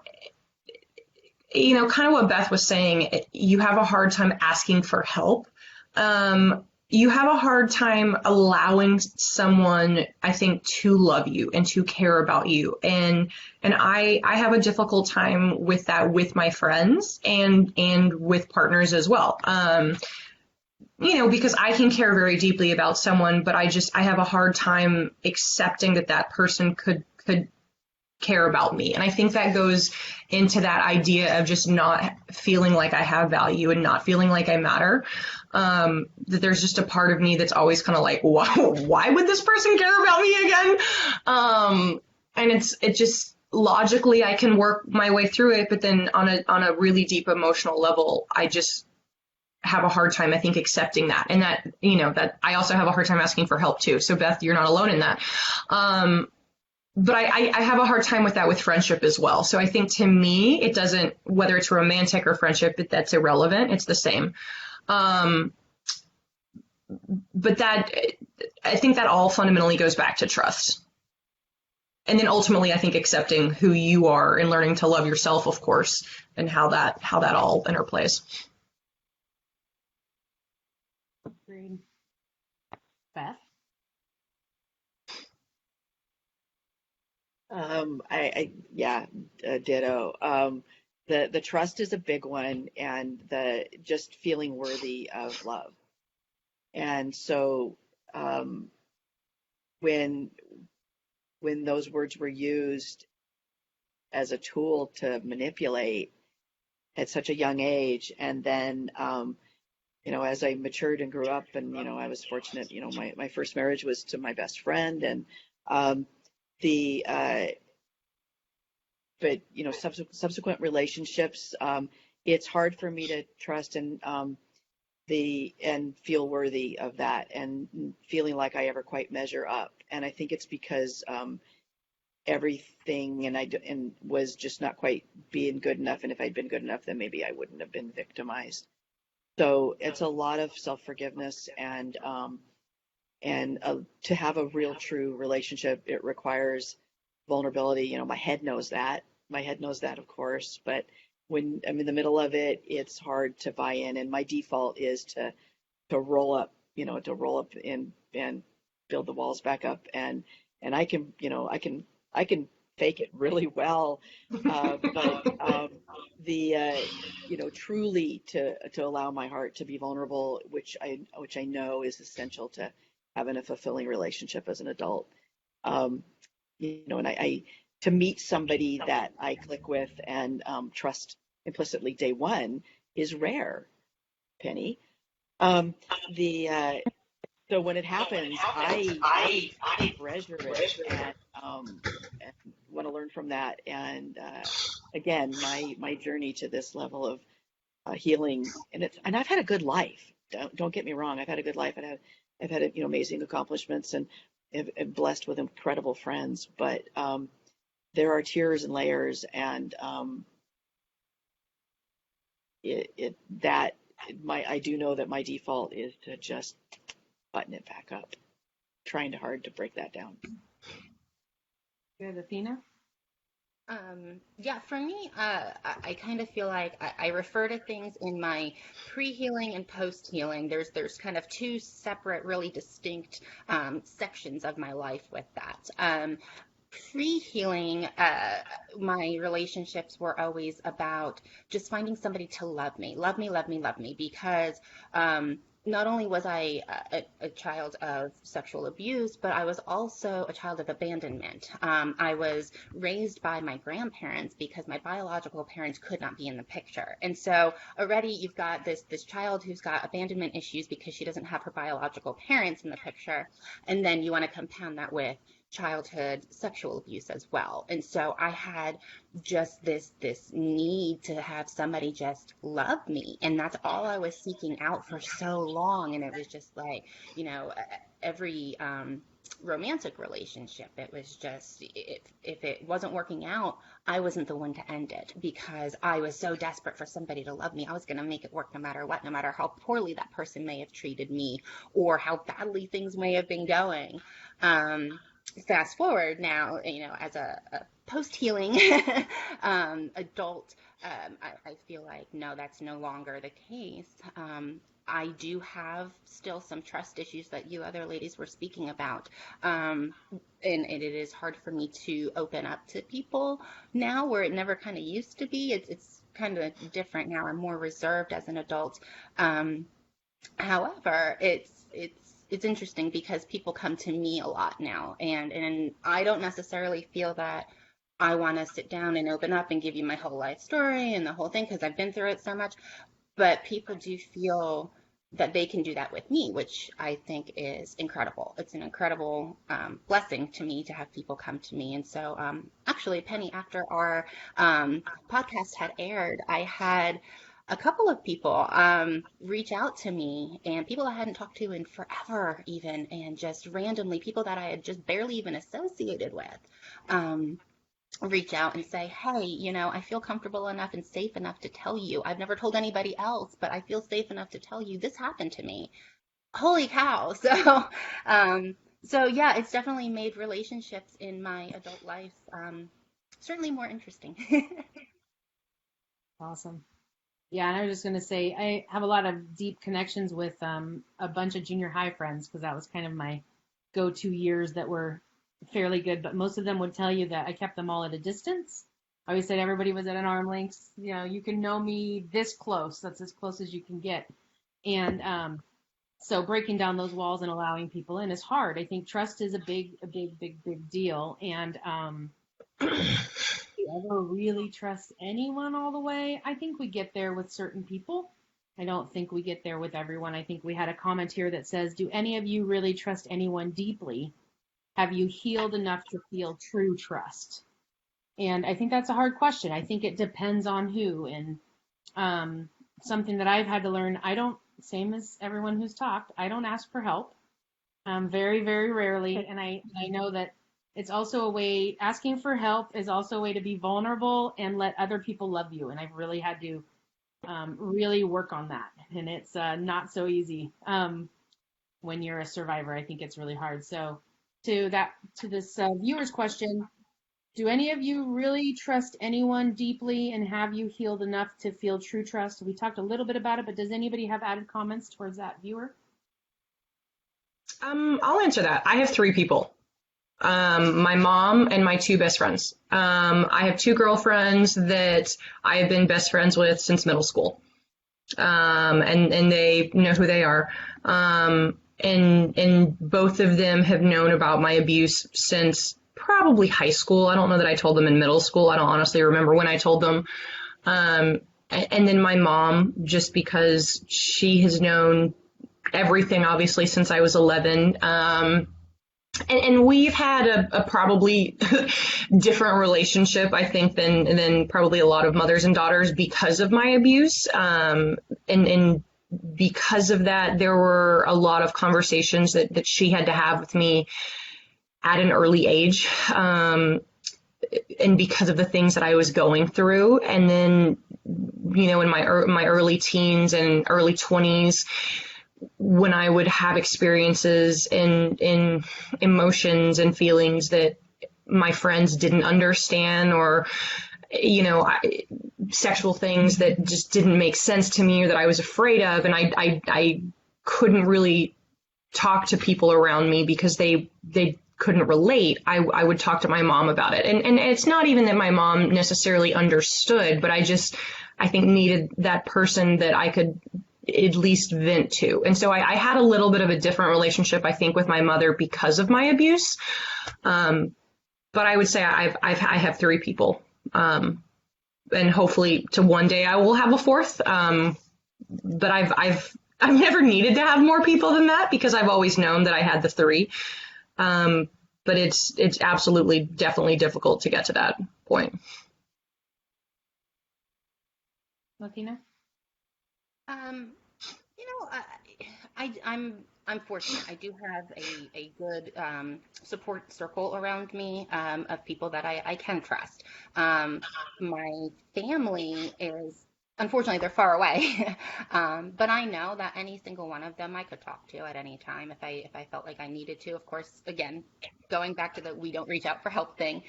of what Beth was saying, you have a hard time asking for help. You have a hard time allowing someone, I think, to love you and to care about you. And I have a difficult time with that with my friends and with partners as well. Because I can care very deeply about someone, but I have a hard time accepting that person could care about me. And I think that goes into that idea of just not feeling like I have value and not feeling like I matter. That there's just a part of me that's always kind of like, why would this person care about me again? And it just logically I can work my way through it, but then on a really deep emotional level, I just have a hard time, I think, accepting that. And that I also have a hard time asking for help too. So Beth, you're not alone in that. But I have a hard time with that with friendship as well. So I think to me, it doesn't, whether it's romantic or friendship, that's irrelevant. It's the same. But I think that all fundamentally goes back to trust. And then ultimately, I think accepting who you are and learning to love yourself, of course, and how that all interplays. Agreed. Beth? Ditto. The trust is a big one, and the just feeling worthy of love. And so, when those words were used as a tool to manipulate at such a young age, and then, as I matured and grew up, and I was fortunate. My first marriage was to my best friend, and but subsequent relationships, it's hard for me to trust and feel worthy of that, and feeling like I ever quite measure up. And I think it's because everything and was just not quite being good enough. And if I'd been good enough, then maybe I wouldn't have been victimized. So it's a lot of self-forgiveness, and to have a real, true relationship, it requires vulnerability. My head knows that. Of course. But when I'm in the middle of it, it's hard to buy in. And my default is to roll up, and build the walls back up. And I can fake it really well. But truly to allow my heart to be vulnerable, which I know is essential to having a fulfilling relationship as an adult. And I to meet somebody that I click with and trust implicitly day one is rare, Pennie. So when it happens, I treasure it and want to learn from that. And again, my journey to this level of healing, and I've had a good life. Don't get me wrong. I've had a good life. I've had amazing accomplishments and am blessed with incredible friends. But there are tiers and layers, and I do know that my default is to just button it back up, trying hard to break that down. Good, Athena? Yeah, for me, I kind of feel like I refer to things in my pre-healing and post-healing. There's kind of two separate, really distinct sections of my life with that. Pre-healing, my relationships were always about just finding somebody to love me, because not only was I a child of sexual abuse, but I was also a child of abandonment. I was raised by my grandparents because my biological parents could not be in the picture. And so already you've got this child who's got abandonment issues because she doesn't have her biological parents in the picture. And then you want to compound that with childhood sexual abuse as well. And so I had just this need to have somebody just love me, and that's all I was seeking out for so long. And it was just like, every romantic relationship, it was just, if it wasn't working out, I wasn't the one to end it, because I was so desperate for somebody to love me. I was going to make it work no matter what, no matter how poorly that person may have treated me or how badly things may have been going. Fast forward now, as a post-healing adult, I feel like, no, that's no longer the case. I do have still some trust issues that you other ladies were speaking about. And it is hard for me to open up to people now, where it never kind of used to be. It's kind of different now. I'm more reserved as an adult. However, it's interesting because people come to me a lot now, and I don't necessarily feel that I want to sit down and open up and give you my whole life story and the whole thing, because I've been through it so much. But people do feel that they can do that with me, which I think is incredible. It's an incredible blessing to me to have people come to me. And so actually, Pennie, after our podcast had aired, I had a couple of people reach out to me, and people I hadn't talked to in forever even, and just randomly people that I had just barely even associated with, reach out and say, hey, I feel comfortable enough and safe enough to tell you. I've never told anybody else, but I feel safe enough to tell you this happened to me. Holy cow. So yeah, it's definitely made relationships in my adult life certainly more interesting. Awesome. Yeah, and I was just going to say, I have a lot of deep connections with a bunch of junior high friends, because that was kind of my go-to years that were fairly good, but most of them would tell you that I kept them all at a distance. I always said everybody was at an arm length. You can know me this close. That's as close as you can get. And so breaking down those walls and allowing people in is hard. I think trust is a big deal. And do you ever really trust anyone all the way? I think we get there with certain people. I don't think we get there with everyone. I think we had a comment here that says, do any of you really trust anyone deeply? Have you healed enough to feel true trust? And I think that's a hard question. I think it depends on who. And something that I've had to learn, same as everyone who's talked, I don't ask for help very, very rarely. And I know that it's also a way, asking for help is also a way to be vulnerable and let other people love you. And I've really had to really work on that. And it's not so easy when you're a survivor. I think it's really hard. So to this viewer's question, do any of you really trust anyone deeply, and have you healed enough to feel true trust? We talked a little bit about it, but does anybody have added comments towards that viewer? I'll answer that. I have 3 people. My mom and my 2 best friends. I have 2 girlfriends that I have been best friends with since middle school. And they know who they are. And both of them have known about my abuse since probably high school. I don't know that I told them in middle school. I don't honestly remember when I told them. And then my mom, just because she has known everything, obviously, since I was 11. And we've had a probably different relationship, I think, than probably a lot of mothers and daughters because of my abuse. And because of that, there were a lot of conversations that she had to have with me at an early age. And because of the things that I was going through. And then, in my early teens and early 20s, when I would have experiences in emotions and feelings that my friends didn't understand, or, sexual things that just didn't make sense to me or that I was afraid of. And I couldn't really talk to people around me because they couldn't relate. I would talk to my mom about it. And it's not even that my mom necessarily understood, but I think needed that person that I could at least vent to. And so I had a little bit of a different relationship, I think, with my mother because of my abuse. But I would say I have three people. And hopefully to one day I will have a fourth. But I've never needed to have more people than that because I've always known that I had the three. But it's absolutely, definitely difficult to get to that point. Athena? You know, I'm fortunate. I do have a good support circle around me of people that I can trust. My family is, unfortunately, they're far away, but I know that any single one of them I could talk to at any time if I felt like I needed to. Of course, again, going back to the we don't reach out for help thing.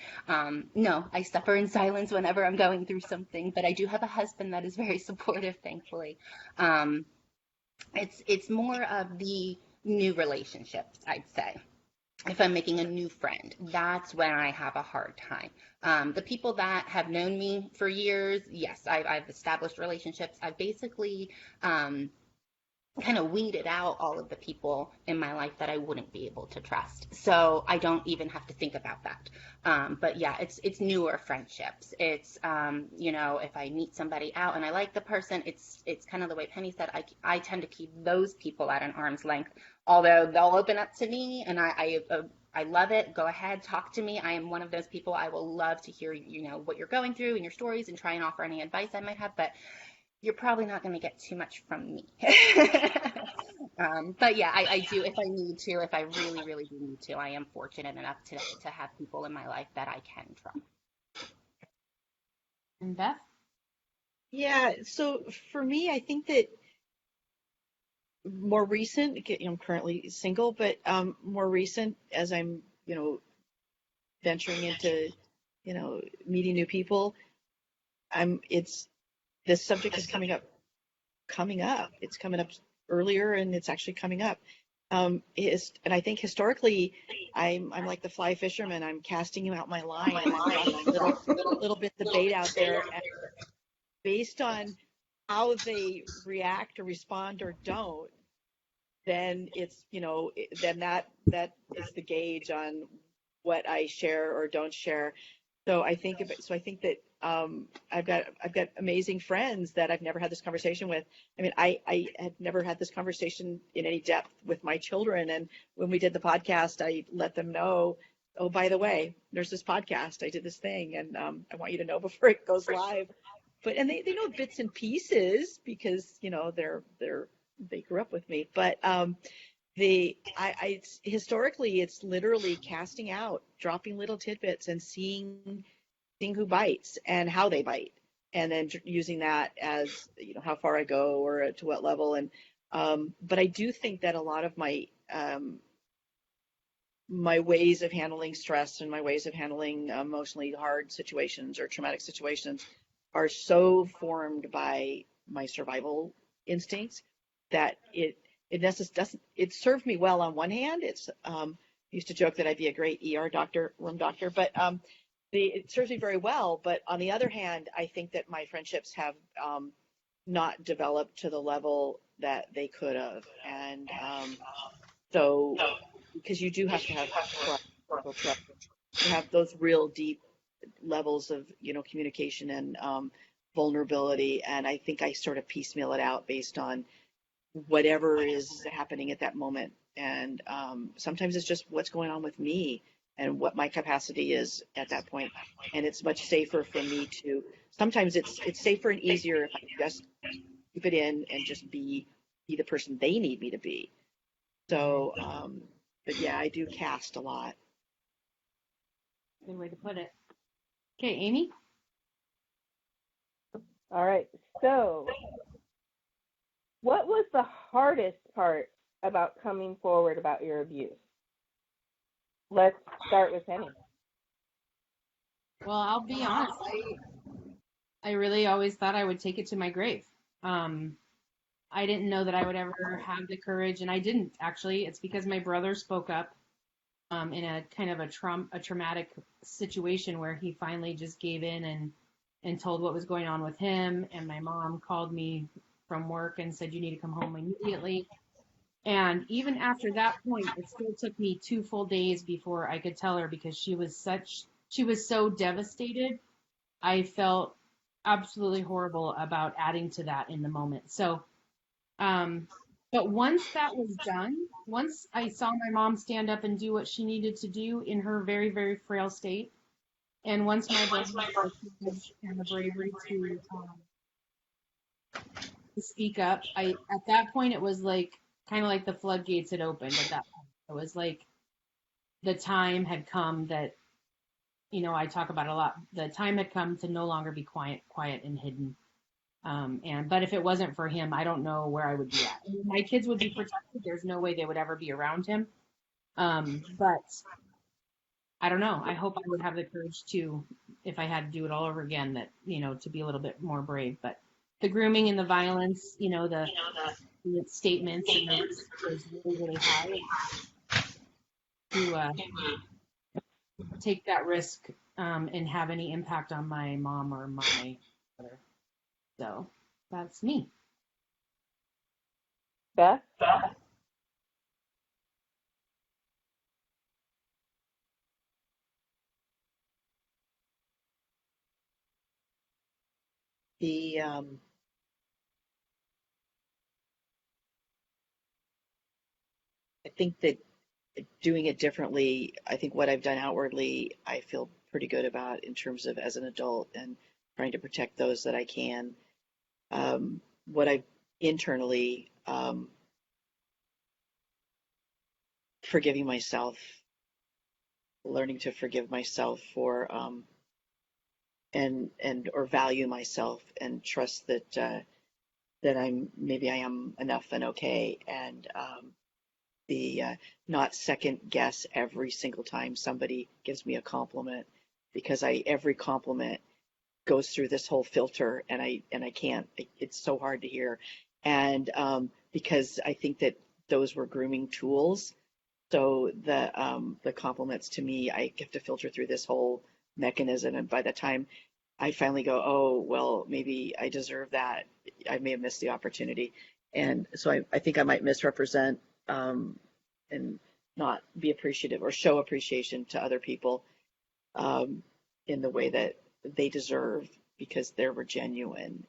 No, I suffer in silence whenever I'm going through something, but I do have a husband that is very supportive, thankfully. Um, it's more of the new relationships, I'd say. If I'm making a new friend, that's when I have a hard time. The people that have known me for years, yes, I've established relationships. I've basically kind of weeded out all of the people in my life that I wouldn't be able to trust. So I don't even have to think about that. But yeah, it's newer friendships. It's you know, if I meet somebody out and I like the person, it's kind of the way Penny said. I tend to keep those people at an arm's length, although they'll open up to me, and I love it. Go ahead, talk to me. I am one of those people. I will love to hear, you know, what you're going through and your stories and try and offer any advice I might have. But you're probably not going to get too much from me. But yeah, I do, if I need to, if I really, really do need to, I am fortunate enough to have people in my life that I can trust. And Beth? Yeah, so for me, I think that more recent, I'm currently single, but more recent as I'm, venturing into, meeting new people, this subject is coming up. It's coming up earlier, and it's actually coming up. And I think historically, I'm like the fly fisherman. I'm casting out my line, and I'm little bits of bait out there, and based on how they react or respond or don't, then it's then that is the gauge on what I share or don't share. So I think that I've got amazing friends that I've never had this conversation with. I mean, I had never had this conversation in any depth with my children, and when we did the podcast, I let them know, oh, by the way, there's this podcast, I did this thing, and I want you to know before it goes live. And they know bits and pieces because they grew up with me, but historically, it's literally casting out, dropping little tidbits, and seeing who bites and how they bite, and then using that as how far I go or to what level. And but I do think that a lot of my ways of handling stress and my ways of handling emotionally hard situations or traumatic situations are so formed by my survival instincts that it served me well. On one hand, I used to joke that I'd be a great ER doctor, room doctor, but it serves me very well. But on the other hand, I think that my friendships have not developed to the level that they could have, and so because you do have to have trust, to have those real deep levels of communication and vulnerability. And I think I sort of piecemeal it out based on whatever is happening at that moment. And sometimes it's just what's going on with me and what my capacity is at that point. And it's much safer for me to, sometimes it's safer and easier if I just keep it in and just be the person they need me to be. So, but yeah, I do cast a lot. Good way to put it. Okay, Amy? All right. So, what was the hardest part about coming forward about your abuse? Let's start with Pennie. Well, I'll be honest. I really always thought I would take it to my grave. I didn't know that I would ever have the courage, and I didn't actually. It's because my brother spoke up in a kind of a traumatic situation where he finally just gave in and told what was going on with him. And my mom called me from work and said, you need to come home immediately. And even after that point, it still took me 2 full days before I could tell her, because she was so devastated. I felt absolutely horrible about adding to that in the moment. So, but once that was done, once I saw my mom stand up and do what she needed to do in her very, very frail state, and once my brother had the courage and the bravery to speak up, at that point it was like kind of like the floodgates had opened. At that point, it was like the time had come that, I talk about a lot. The time had come to no longer be quiet and hidden. But if it wasn't for him, I don't know where I would be at. I mean, my kids would be protected. There's no way they would ever be around him. But I don't know. I hope I would have the courage to, if I had to do it all over again, that, to be a little bit more brave. But the grooming and the violence, the statements and the risk was really, really high to take that risk and have any impact on my mom or my brother. So that's me. Beth? The I think that doing it differently, I think what I've done outwardly, I feel pretty good about in terms of as an adult and trying to protect those that I can. What I internally, forgiving myself, learning to forgive myself for and or value myself and trust that that I am enough and okay, and the not second guess every single time somebody gives me a compliment, because every compliment goes through this whole filter, and I can't, it's so hard to hear, and because I think that those were grooming tools. So the compliments to me, I have to filter through this whole mechanism, and by the time I finally go, oh well, maybe I deserve that, I may have missed the opportunity, and so I think I might misrepresent and not be appreciative or show appreciation to other people in the way that they deserve, because they were genuine.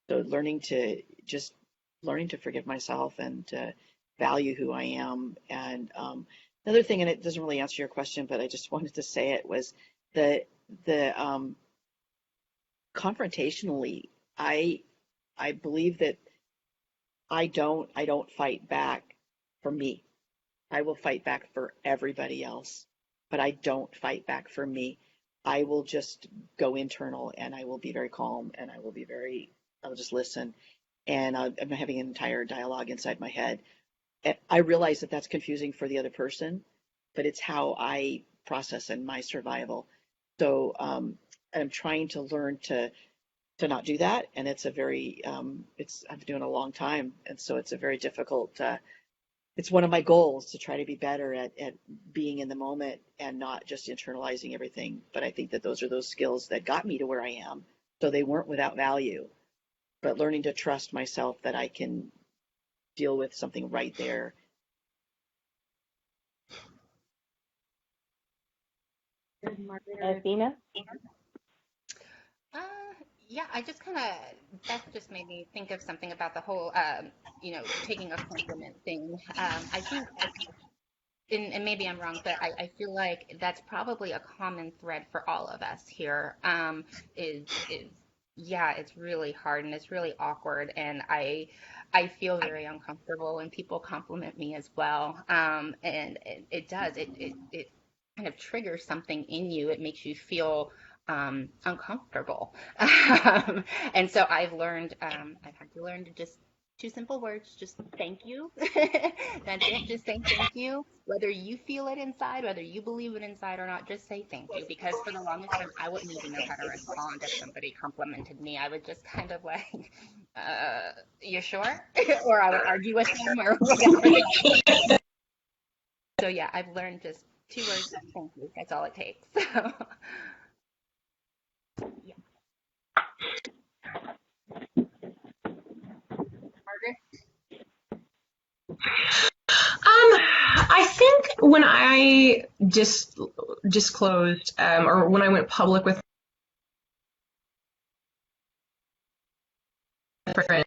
So learning to forgive myself and to value who I am. And another thing, and it doesn't really answer your question, but I just wanted to say it, was the confrontationally, I believe that I don't fight back for me. I will fight back for everybody else, but I don't fight back for me. I will just go internal, and I will be very calm, and I'll just listen, and I'm having an entire dialogue inside my head. And I realize that that's confusing for the other person, but it's how I process in my survival. So I'm trying to learn to not do that, and it's a very I've been doing it a long time, and so it's a very difficult. It's one of my goals to try to be better at being in the moment and not just internalizing everything. But I think that those are those skills that got me to where I am. So they weren't without value, but learning to trust myself that I can deal with something right there. Athena? Uh, yeah, I just kind of, Beth just made me think of something about the whole, taking a compliment thing. I think, and maybe I'm wrong, but I feel like that's probably a common thread for all of us here. Yeah, it's really hard and it's really awkward, and I feel very uncomfortable when people compliment me as well. And it does, it kind of triggers something in you. It makes you feel uncomfortable. And so I've had to learn to just two simple words, just thank you. That's it, just say thank you. Whether you feel it inside, whether you believe it inside or not, just say thank you. Because for the longest time, I wouldn't even know how to respond if somebody complimented me. I would just kind of like, you sure? Or I would argue with them or whatever. So yeah, I've learned just two words, thank you. That's all it takes. So, yeah. When I just disclosed, or when I went public with my friend,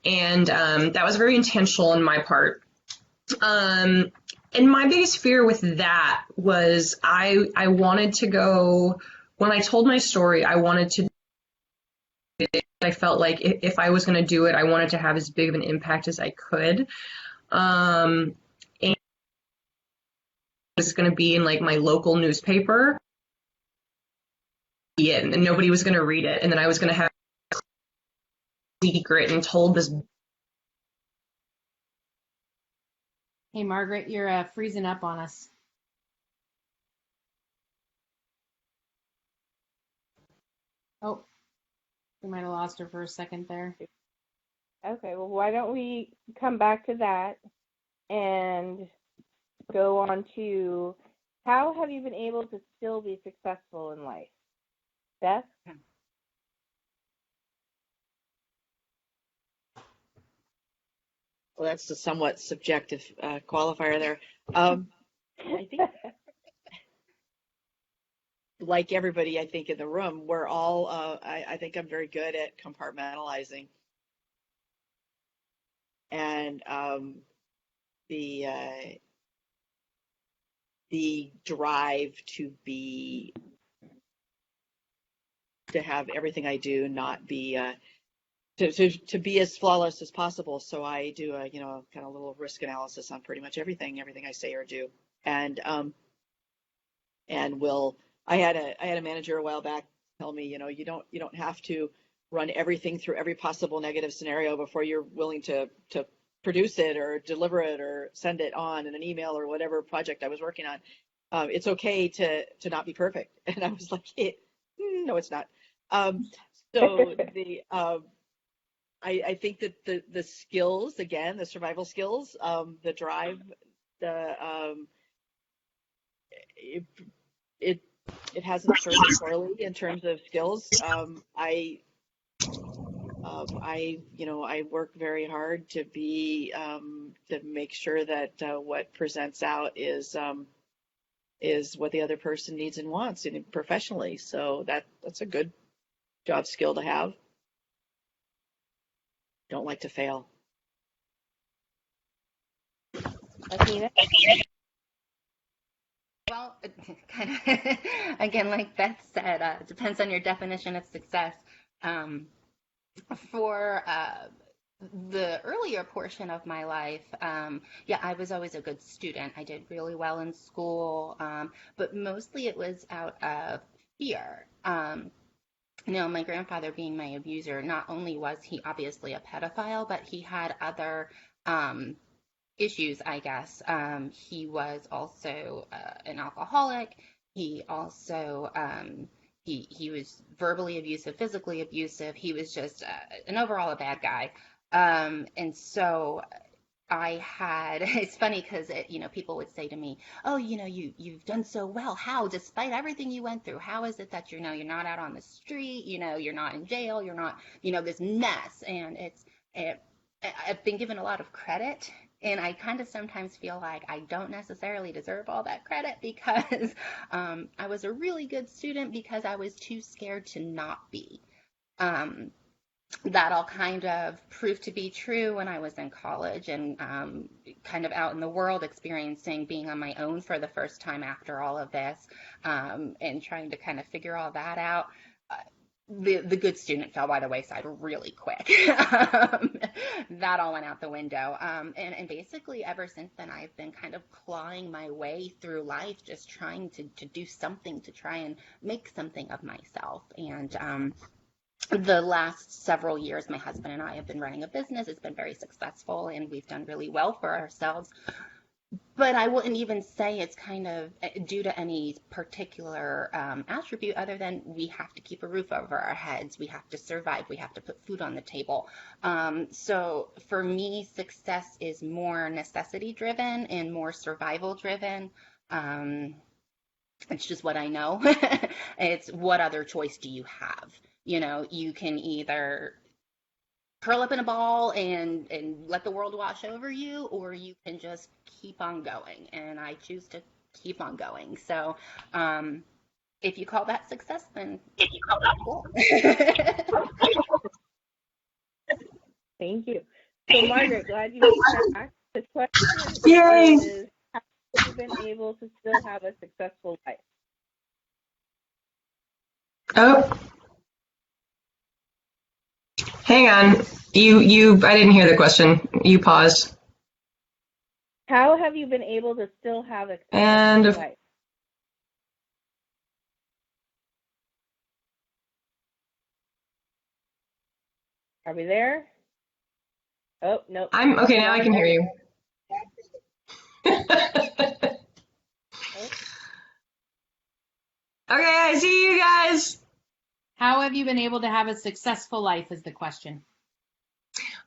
and that was very intentional on my part. And my biggest fear with that was I wanted to go, when I told my story, I wanted to, I felt like if I was going to do it, I wanted to have as big of an impact as I could. And it was going to be in like my local newspaper, and nobody was going to read it. And then I was going to have a secret and told this. Hey, Margaret, you're freezing up on us. Oh, we might have lost her for a second there. Okay, well, why don't we come back to that and go on to how have you been able to still be successful in life? Beth? Well, that's a somewhat subjective qualifier there. I think, like everybody, I think in the room, we're all, I think I'm very good at compartmentalizing. And the drive to have everything I do not be to be as flawless as possible. So I do a kind of little risk analysis on pretty much everything I say or do. And I had a manager a while back tell me, you don't have to run everything through every possible negative scenario before you're willing to produce it or deliver it or send it on in an email or whatever project I was working on. It's okay to not be perfect. And I was like, no, it's not. So I think that the skills, again, the survival skills, the drive, it hasn't served me poorly in terms of skills. I work very hard to make sure that what presents out is what the other person needs and wants, and professionally. So that's a good job skill to have. Don't like to fail. Athena? Well, kind of, again, like Beth said, it depends on your definition of success. For the earlier portion of my life, I was always a good student. I did really well in school, but mostly it was out of fear. My grandfather being my abuser, not only was he obviously a pedophile, but he had other issues, I guess. He was also an alcoholic. He also he was verbally abusive, physically abusive. He was just an overall a bad guy. And so it's funny because people would say to me, oh, you've done so well. How, despite everything you went through, how is it that you're not out on the street? You're not in jail. You're not, this mess. And I've been given a lot of credit, and I kind of sometimes feel like I don't necessarily deserve all that credit because I was a really good student because I was too scared to not be. That all kind of proved to be true when I was in college and kind of out in the world experiencing being on my own for the first time after all of this, and trying to kind of figure all that out. The good student fell by the wayside really quick. That all went out the window. And basically ever since then, I've been kind of clawing my way through life, just trying to do something to try and make something of myself. And the last several years, my husband and I have been running a business. It's been very successful, and we've done really well for ourselves. But I wouldn't even say it's kind of due to any particular attribute other than we have to keep a roof over our heads. We have to survive. We have to put food on the table. So for me, success is more necessity driven and more survival driven. It's just what I know. It's what other choice do you have? You can either curl up in a ball and let the world wash over you, or you can just keep on going. And I choose to keep on going. So if you call that success, then cool. Thank you. So Margaret, glad you made it back. This question Yay! is, how have you been able to still have a successful life? Oh, hang on. I didn't hear the question. You paused. How have you been able to still have a And successful life? Are we there? Oh, no. I'm okay. Now I can hear you. Okay, I see you guys. How have you been able to have a successful life is the question.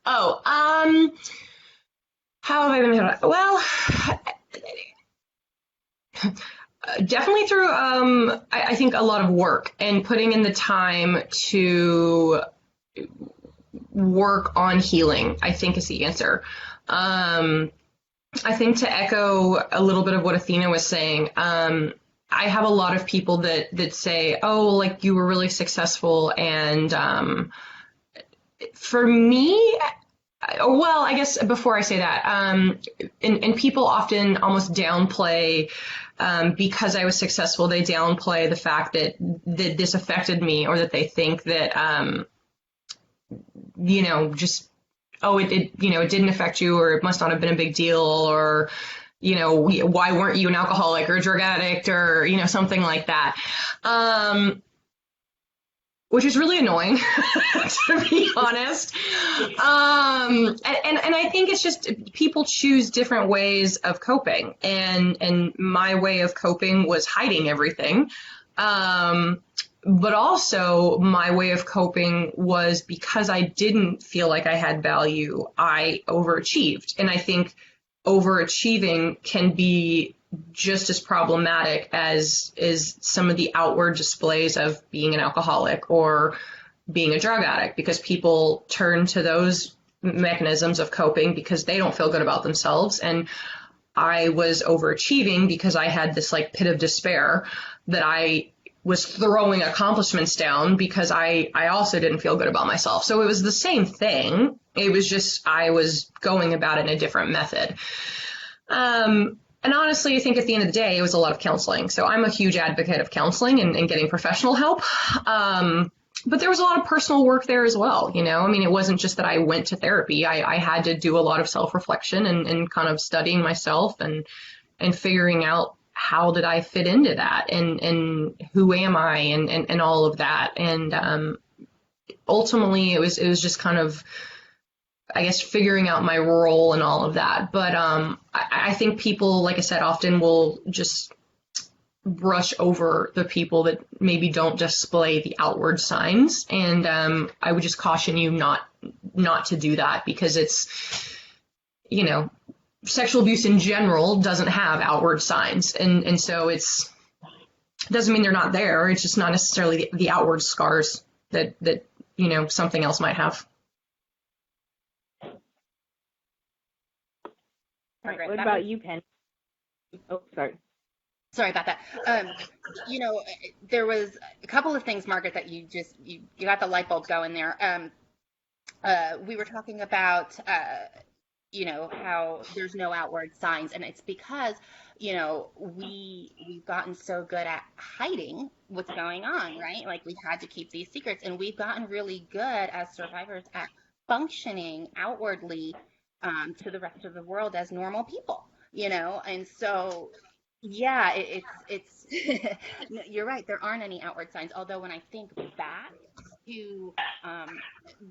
Oh, how have I been able to, well, definitely through, I think a lot of work and putting in the time to work on healing, I think is the answer. I think to echo a little bit of what Athena was saying, I have a lot of people that say, oh, like you were really successful. And for me, well, I guess before I say that, and people often almost downplay, because I was successful, they downplay the fact that this affected me, or that they think that, just, oh, it didn't affect you, or it must not have been a big deal, or, why weren't you an alcoholic or a drug addict, or, something like that. Which is really annoying, to be honest. And I think it's just people choose different ways of coping, and my way of coping was hiding everything. But also my way of coping was, because I didn't feel like I had value, I overachieved. And I think overachieving can be just as problematic as is some of the outward displays of being an alcoholic or being a drug addict, because people turn to those mechanisms of coping because they don't feel good about themselves. And I was overachieving because I had this like pit of despair that I was throwing accomplishments down because I also didn't feel good about myself. So it was the same thing. It was just I was going about it in a different method. And honestly, I think at the end of the day, it was a lot of counseling. So I'm a huge advocate of counseling and getting professional help. But there was a lot of personal work there as well. I mean, it wasn't just that I went to therapy. I had to do a lot of self-reflection and kind of studying myself and figuring out how did I fit into that, and who am I, and all of that. And ultimately, it was just kind of, I guess, figuring out my role and all of that. But I think people, like I said, often will just brush over the people that maybe don't display the outward signs. And I would just caution you not to do that, because it's, sexual abuse in general doesn't have outward signs. And so it doesn't mean they're not there. It's just not necessarily the outward scars that something else might have. Right, what about you, Pennie? Oh, sorry. Sorry about that. There was a couple of things, Margaret, that you got the light bulb going there. We were talking about, how there's no outward signs, and it's because, we've gotten so good at hiding what's going on, right? Like, we had to keep these secrets, and we've gotten really good as survivors at functioning outwardly to the rest of the world as normal people, and so yeah, it's you're right. There aren't any outward signs. Although when I think back to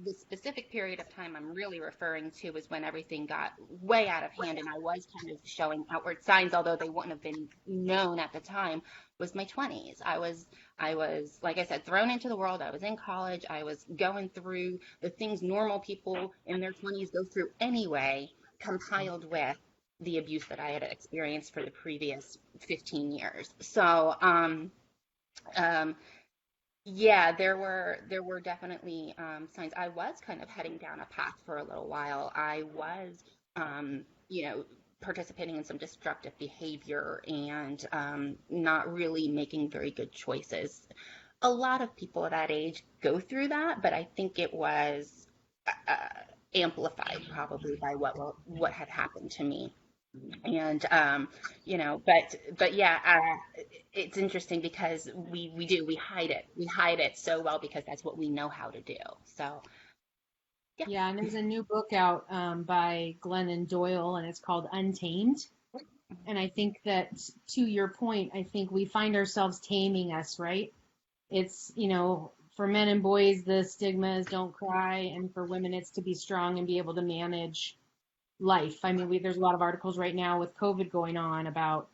the specific period of time I'm really referring to is when everything got way out of hand and I was kind of showing outward signs, although they wouldn't have been known at the time, was my 20s. I was, like I said, thrown into the world. I was in college. I was going through the things normal people in their 20s go through anyway, compiled with the abuse that I had experienced for the previous 15 years. So, Yeah, there were definitely signs. I was kind of heading down a path for a little while. I was, you know, participating in some destructive behavior and not really making very good choices. A lot of people at that age go through that, but I think it was amplified probably by what had happened to me. And but yeah, it's interesting because we hide it so well because that's what we know how to do. So yeah. Yeah, and there's a new book out by Glennon Doyle, and it's called Untamed. And I think that, to your point, I think we find ourselves taming us, right? It's, for men and boys, the stigma is don't cry, and for women, it's to be strong and be able to manage life. I mean, there's a lot of articles right now with COVID going on about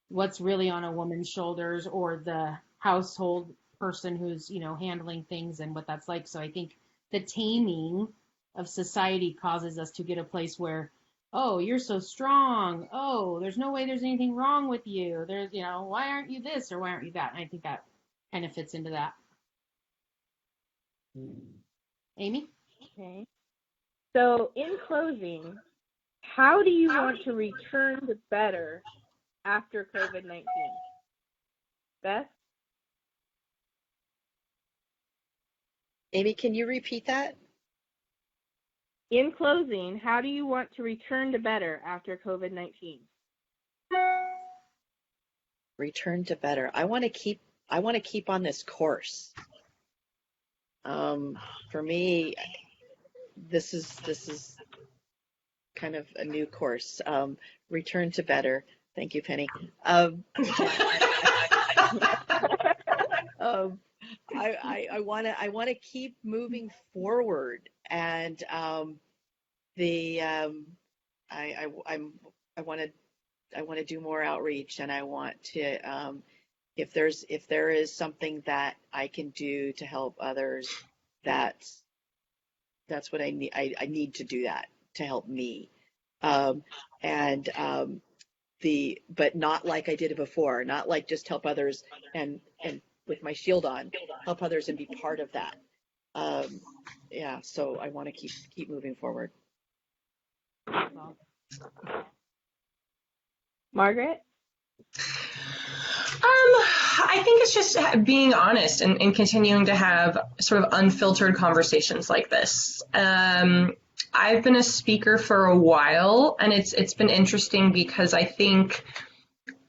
what's really on a woman's shoulders, or the household person who's, handling things and what that's like. So I think the taming of society causes us to get a place where, oh, you're so strong. Oh, there's no way there's anything wrong with you. There's, why aren't you this or why aren't you that? And I think that kind of fits into that. Amy? Okay. So in closing, how do you want to return to better after COVID-19? Beth? Amy, can you repeat that? In closing, how do you want to return to better after COVID-19? Return to better. I want to keep on this course. For me, this is kind of a new course. Return to better. Thank you, Pennie. I want to keep moving forward, and I want to do more outreach, and I want to, if there is something that I can do to help others, that's what I need. I need to do that to help me, and but not like I did it before, not like just help others and with my shield on, help others and be part of that. Yeah, so I want to keep moving forward. Margaret? I think it's just being honest and continuing to have sort of unfiltered conversations like this. I've been a speaker for a while, and it's been interesting because I think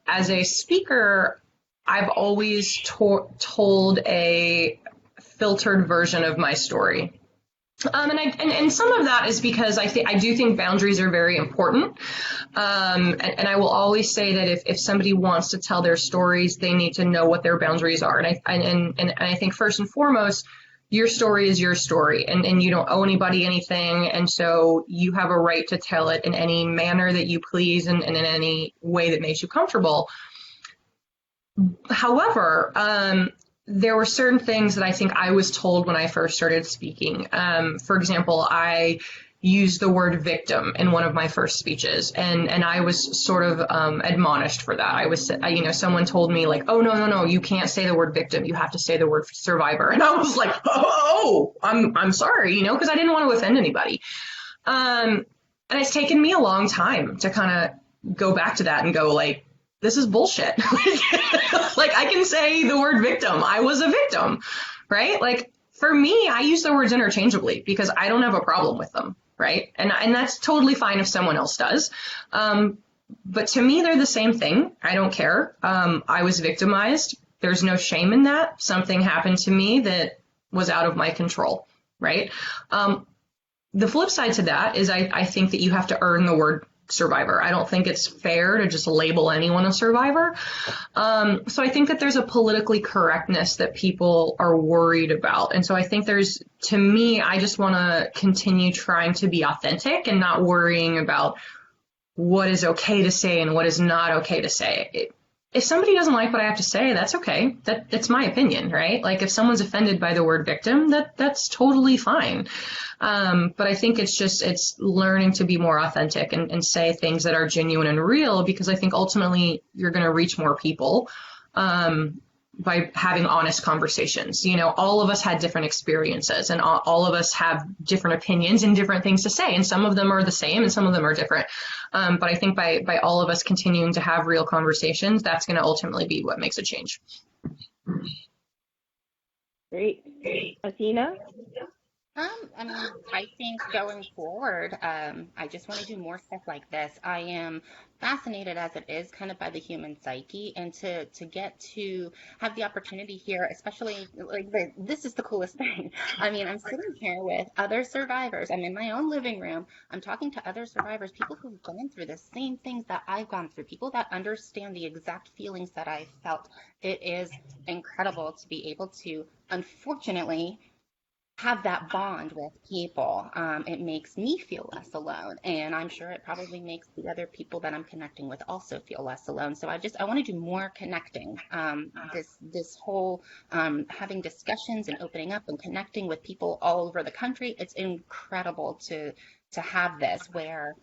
as a speaker, I've always told a filtered version of my story. And some of that is because I do think boundaries are very important. And I will always say that if somebody wants to tell their stories, they need to know what their boundaries are. And I think first and foremost, your story is your story, and you don't owe anybody anything. And so you have a right to tell it in any manner that you please and in any way that makes you comfortable. However, there were certain things that I think I was told when I first started speaking. For example, I used the word victim in one of my first speeches, and I was sort of admonished for that. Someone told me like, oh, no, you can't say the word victim. You have to say the word survivor. And I was like, oh, I'm sorry, because I didn't want to offend anybody. And it's taken me a long time to kind of go back to that and go like, this is bullshit. Like, I can say the word victim. I was a victim, right? Like, for me, I use the words interchangeably because I don't have a problem with them, right? And that's totally fine if someone else does. But to me, they're the same thing. I don't care. I was victimized. There's no shame in that. Something happened to me that was out of my control, right? The flip side to that is I think that you have to earn the word survivor. I don't think it's fair to just label anyone a survivor. So I think that there's a politically correctness that people are worried about. And so I think to me, I just want to continue trying to be authentic and not worrying about what is okay to say and what is not okay to say. If somebody doesn't like what I have to say, that's okay. That's my opinion, right? Like if someone's offended by the word victim, that's totally fine. But I think it's learning to be more authentic and say things that are genuine and real, because I think ultimately you're going to reach more people. by having honest conversations. You know, all of us had different experiences, and all of us have different opinions and different things to say, and some of them are the same and some of them are different. But I think by all of us continuing to have real conversations, that's going to ultimately be what makes a change. Great. Athena? I mean, I think going forward, I just want to do more stuff like this. I am fascinated as it is kind of by the human psyche, and to get to have the opportunity here, especially like this is the coolest thing. I mean, I'm sitting here with other survivors. I'm in my own living room. I'm talking to other survivors, people who've gone through the same things that I've gone through, people that understand the exact feelings that I felt. It is incredible to be able to, unfortunately, have that bond with people. It makes me feel less alone, and I'm sure it probably makes the other people that I'm connecting with also feel less alone. So I want to do more connecting. This whole having discussions and opening up and connecting with people all over the country. It's incredible to have this where.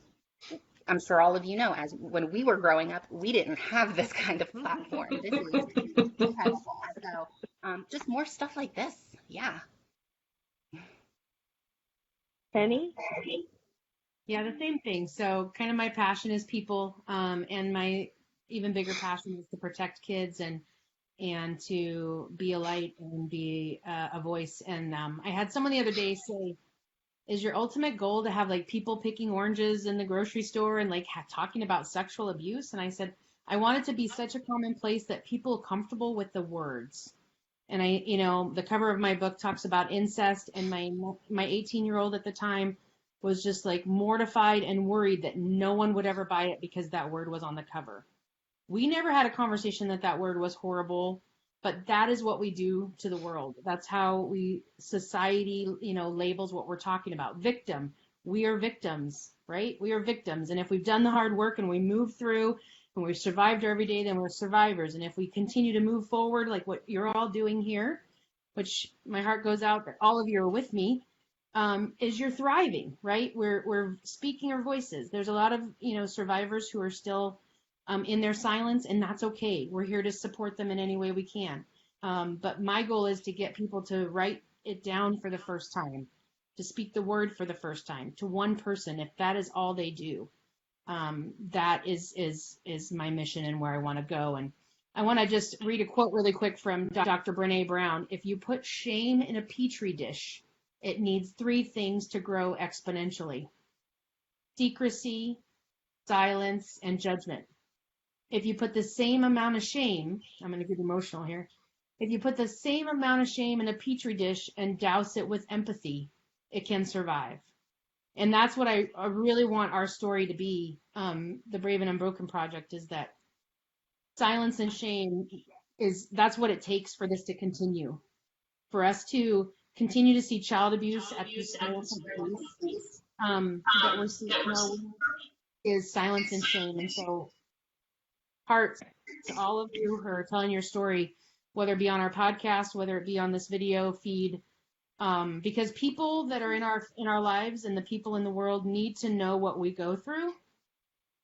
I'm sure all of you know, as when we were growing up, we didn't have this kind of platform. This is incredible. So just more stuff like this. Yeah. Pennie? Yeah, the same thing. So kind of my passion is people, and my even bigger passion is to protect kids and to be a light and be a voice. And I had someone the other day say, is your ultimate goal to have like people picking oranges in the grocery store and like talking about sexual abuse? And I said, I want it to be such a commonplace that people are comfortable with the words. And the cover of my book talks about incest, and my 18-year-old at the time was just like mortified and worried that no one would ever buy it because that word was on the cover. We never had a conversation that word was horrible, but that is what we do to the world. That's how society, labels what we're talking about. Victim. We are victims, right? We are victims. And if we've done the hard work and we move through and we've survived every day, then we're survivors. And if we continue to move forward, like what you're all doing here, which my heart goes out that all of you are with me, is you're thriving, right? We're speaking our voices. There's a lot of, survivors who are still in their silence, and that's okay. We're here to support them in any way we can. But my goal is to get people to write it down for the first time, to speak the word for the first time to one person, if that is all they do. That is my mission and where I want to go. And I want to just read a quote really quick from Dr. Brene Brown. If you put shame in a petri dish, it needs 3 things to grow exponentially: secrecy, silence, and judgment. If you put the same amount of shame, I'm going to get emotional here. If you put the same amount of shame in a petri dish and douse it with empathy, it can survive. And that's what I really want our story to be. The Brave and Unbroken Project is that silence and shame that's what it takes for this to continue. For us to continue to see child abuse at this pace that we're seeing now is silence and shame. And so hearts to all of you who are telling your story, whether it be on our podcast, whether it be on this video feed, because people that are in our lives and the people in the world need to know what we go through,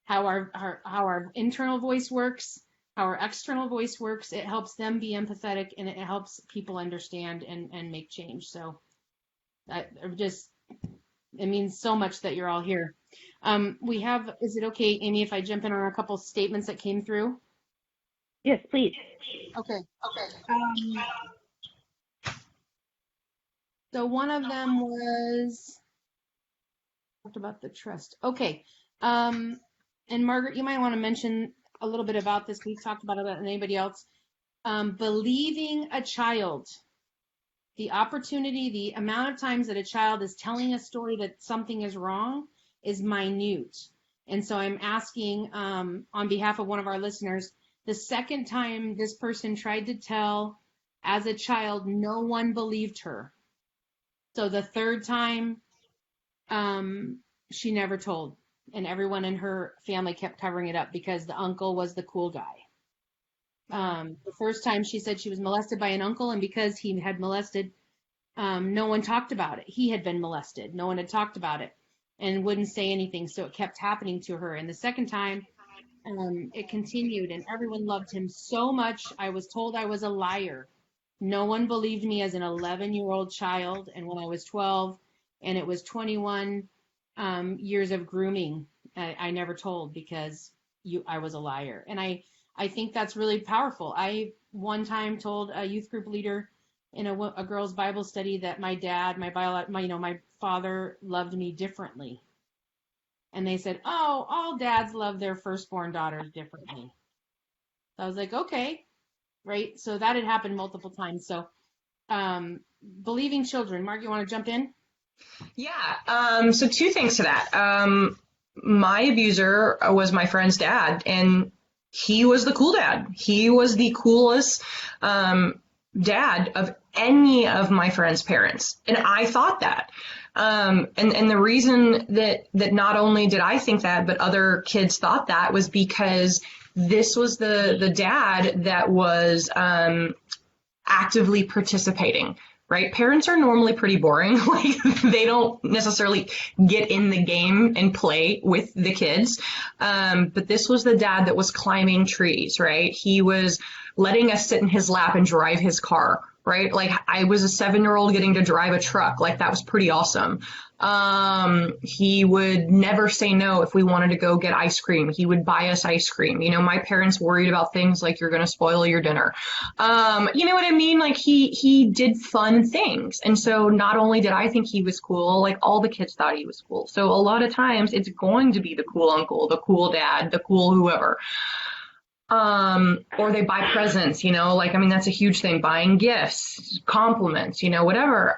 how our internal voice works, how our external voice works. It helps them be empathetic, and it helps people understand and make change. So it means so much that you're all here. Is it okay, Amy, if I jump in on a couple statements that came through? Yes, please. Okay. So one of them was talked about the trust. Okay. And Margaret, you might want to mention a little bit about this. We've talked about it, and anybody else. Believing a child. The opportunity, the amount of times that a child is telling a story that something is wrong is minute. And so I'm asking on behalf of one of our listeners, the second time this person tried to tell as a child, no one believed her. So the third time, she never told, and everyone in her family kept covering it up because the uncle was the cool guy. The first time she said she was molested by an uncle, and because he had molested, no one talked about it. He had been molested. No one had talked about it and wouldn't say anything, so it kept happening to her. And the second time, it continued, and everyone loved him so much. I was told I was a liar. No one believed me as an 11-year-old child, and when I was 12, and it was 21 years of grooming, I never told because I was a liar. And I think that's really powerful. I one time told a youth group leader in a girls' Bible study that my dad, my father loved me differently. And they said, "Oh, all dads love their firstborn daughters differently." So I was like, okay, right? So that had happened multiple times. So believing children. Mark, you want to jump in? Yeah. So two things to that. My abuser was my friend's dad, and he was the cool dad. He was the coolest dad of any of my friends' parents, and I thought that. And the reason that not only did I think that, but other kids thought that was because this was the dad that was actively participating, right? Parents are normally pretty boring. Like they don't necessarily get in the game and play with the kids. But this was the dad that was climbing trees, right? He was letting us sit in his lap and drive his car, right? Like I was a 7-year-old getting to drive a truck. Like that was pretty awesome. He would never say no if we wanted to go get ice cream. He would buy us ice cream. You know, my parents worried about things like you're going to spoil your dinner. You know what I mean? Like he did fun things. And so not only did I think he was cool, like all the kids thought he was cool. So a lot of times it's going to be the cool uncle, the cool dad, the cool whoever. Or they buy presents, you know, like, I mean, that's a huge thing, buying gifts, compliments, you know, whatever.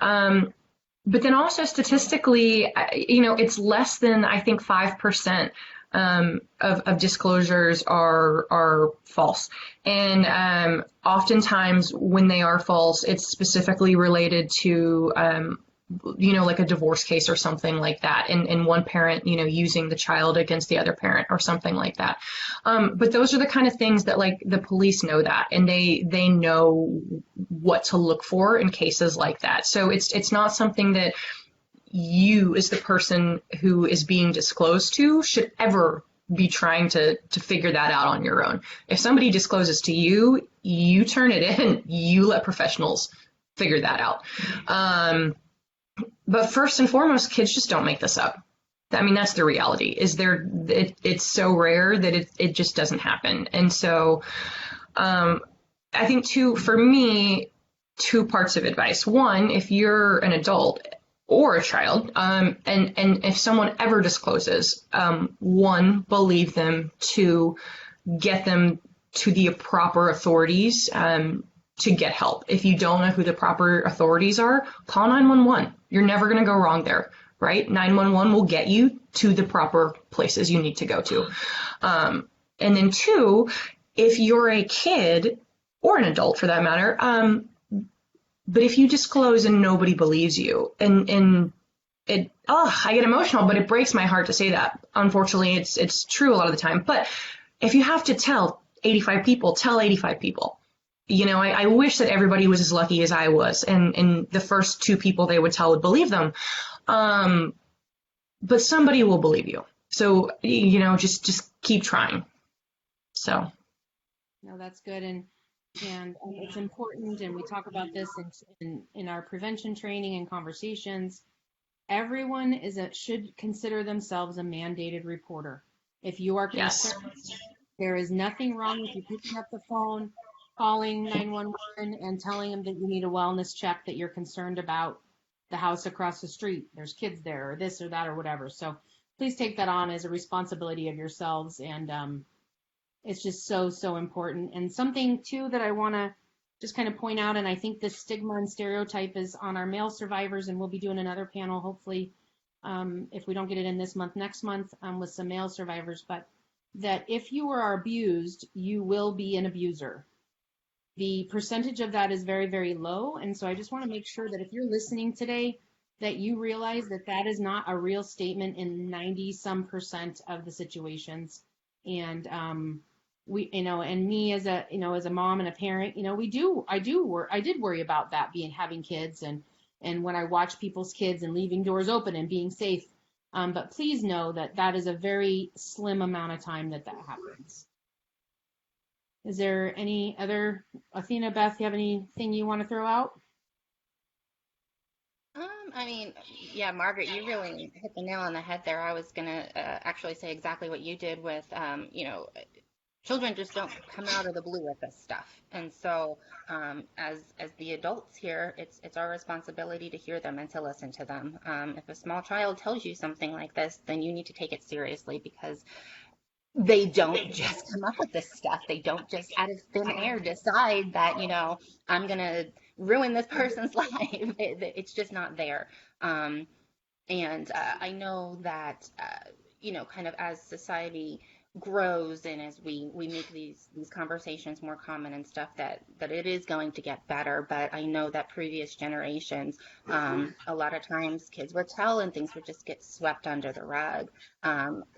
But then also statistically, you know, it's less than, I think, 5% of disclosures are false. And oftentimes when they are false, it's specifically related to, you know, like a divorce case or something like that, and one parent, you know, using the child against the other parent or something like that. But those are the kind of things that like the police know that, and they know what to look for in cases like that. So it's not something that you as the person who is being disclosed to should ever be trying to figure that out on your own. If somebody discloses to you, you turn it in, you let professionals figure that out. But first and foremost, kids just don't make this up. I mean, that's the reality. It's so rare that it just doesn't happen. And so I think for me, two parts of advice. One, if you're an adult or a child, and if someone ever discloses, one, believe them. Two, get them to the proper authorities to get help. If you don't know who the proper authorities are, call 911. You're never going to go wrong there, right? 911 will get you to the proper places you need to go to. And then two, if you're a kid or an adult for that matter, but if you disclose and nobody believes you, and it, I get emotional, but it breaks my heart to say that. Unfortunately, it's true a lot of the time. But if you have to tell 85 people, tell 85 people. You know, I wish that everybody was as lucky as I was, and the first two people they would tell would believe them. But somebody will believe you. So, you know, just keep trying. So. No, that's good. And it's important, and we talk about this in our prevention training and conversations. Everyone should consider themselves a mandated reporter. If you are concerned, yes, there is nothing wrong with you picking up the phone, calling 911 and telling them that you need a wellness check, that you're concerned about the house across the street. There's kids there, or this or that or whatever. So please take that on as a responsibility of yourselves. And it's just so important. And something too that I want to just kind of point out, and I think this stigma and stereotype is on our male survivors, and we'll be doing another panel hopefully, if we don't get it in this month, next month, with some male survivors, but that if you are abused, you will be an abuser. The percentage of that is very, very low. And so I just want to make sure that if you're listening today, that you realize that that is not a real statement in 90% of the situations. And we, you know, and me as a, you know, as a mom and a parent, you know, I did worry about that, having kids, and when I watch people's kids and leaving doors open and being safe, But please know that that is a very slim amount of time that happens. Is there any other, Athena, Beth, you have anything you want to throw out? I mean, yeah, Margaret, you really hit the nail on the head there. I was gonna actually say exactly what you did with, children just don't come out of the blue with this stuff, and so as the adults here, it's our responsibility to hear them and to listen to them. If a small child tells you something like this, then you need to take it seriously because they don't just come up with this stuff. They don't just out of thin air decide that, I'm going to ruin this person's life. It's just not there. And I know that, kind of as society grows and as we make these conversations more common and stuff, that it is going to get better. But I know that previous generations, a lot of times kids would tell and things would just get swept under the rug.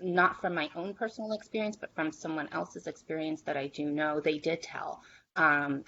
Not from my own personal experience, but from someone else's experience that I do know, they did tell. And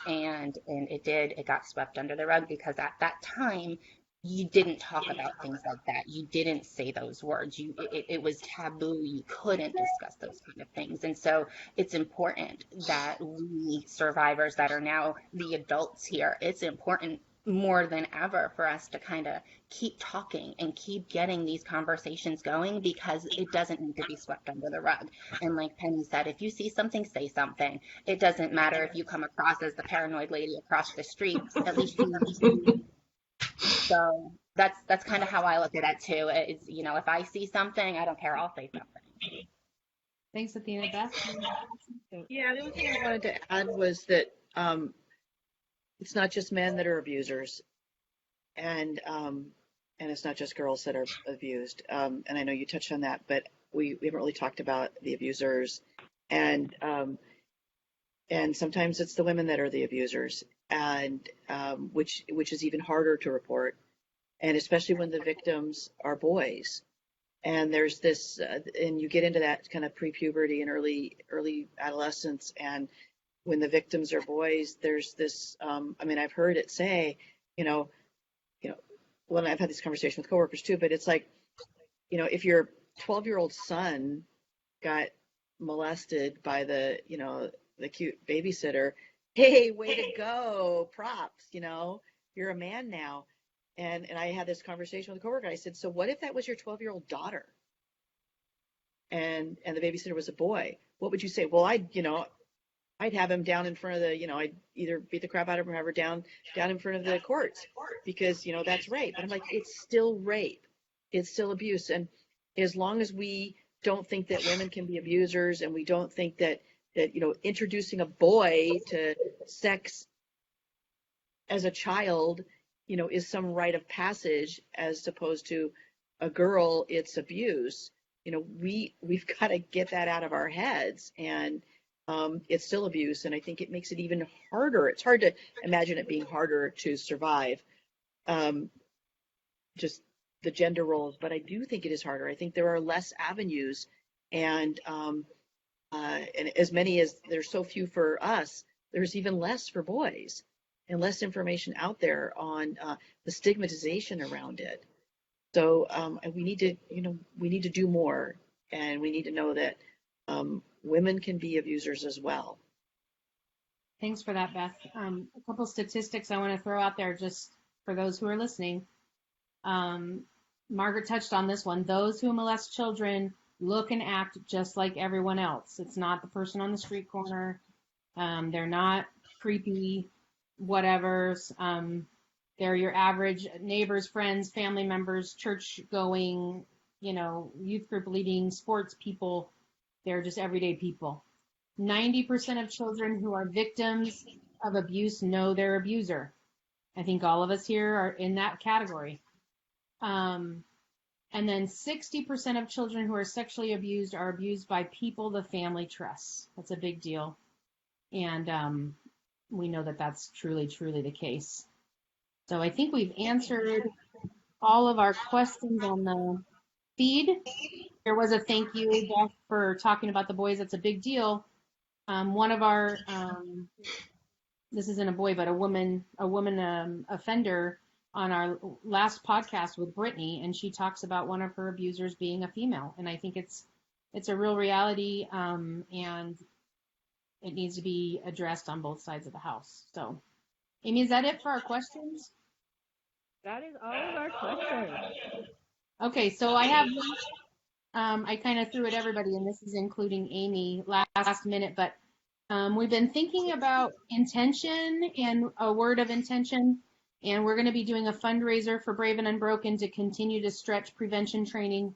it got swept under the rug because at that time, you didn't talk about things like that. You didn't say those words. It was taboo. You couldn't discuss those kind of things. And so it's important that we survivors that are now the adults here, it's important more than ever for us to kind of keep talking and keep getting these conversations going because it doesn't need to be swept under the rug. And like Pennie said, if you see something, say something. It doesn't matter if you come across as the paranoid lady across the street, at least you. So that's kind of how I look at it too. It's, if I see something, I don't care, I'll say something. Thanks, Athena. Beth? Yeah, the only thing I wanted to add was that it's not just men that are abusers, and it's not just girls that are abused. And I know you touched on that, but we haven't really talked about the abusers, and sometimes it's the women that are the abusers, and which is even harder to report, and especially when the victims are boys. And there's this, and you get into that kind of pre-puberty and early adolescence, and when the victims are boys, there's this. I've heard it say, when I've had this conversation with coworkers too, but it's like, if your 12-year-old son got molested by the cute babysitter, hey, way to go, props, you're a man now. And I had this conversation with a coworker. I said, so what if that was your 12-year-old daughter and the babysitter was a boy? What would you say? Well, I'd have him down in front of the, I'd either beat the crap out of him or have her down in front of the courts because, that's rape. But I'm like, it's still rape. It's still abuse. And as long as we don't think that women can be abusers, and we don't think that introducing a boy to sex as a child, is some rite of passage as opposed to a girl, it's abuse. We've got to get that out of our heads, and it's still abuse. And I think it makes it even harder. It's hard to imagine it being harder to survive, just the gender roles, but I do think it is harder. I think there are less avenues, and as many as there's so few for us, there's even less for boys, and less information out there on the stigmatization around it. So we need to do more, and we need to know that women can be abusers as well. Thanks for that, Beth. A couple statistics I want to throw out there just for those who are listening. Margaret touched on this one. Those who molest children look and act just like everyone else. It's not the person on the street corner. They're not creepy whatevers. They're your average neighbors, friends, family members, church going, youth group leading, sports people. They're just everyday people. 90% of children who are victims of abuse know their abuser. I think all of us here are in that category. And then 60% of children who are sexually abused are abused by people the family trusts. That's a big deal. And we know that that's truly, truly the case. So I think we've answered all of our questions on the feed. There was a thank you, Beth, for talking about the boys. That's a big deal. One of our, this isn't a boy, but a woman offender on our last podcast with Brittany, and she talks about one of her abusers being a female, and I think it's a real reality, and it needs to be addressed on both sides of the house. So, Amy, is that it for our questions? That is all of our questions. Okay, so I have one. I kind of threw at everybody, and this is including Amy last minute, but we've been thinking about intention and a word of intention, and we're going to be doing a fundraiser for Brave and Unbroken to continue to stretch prevention training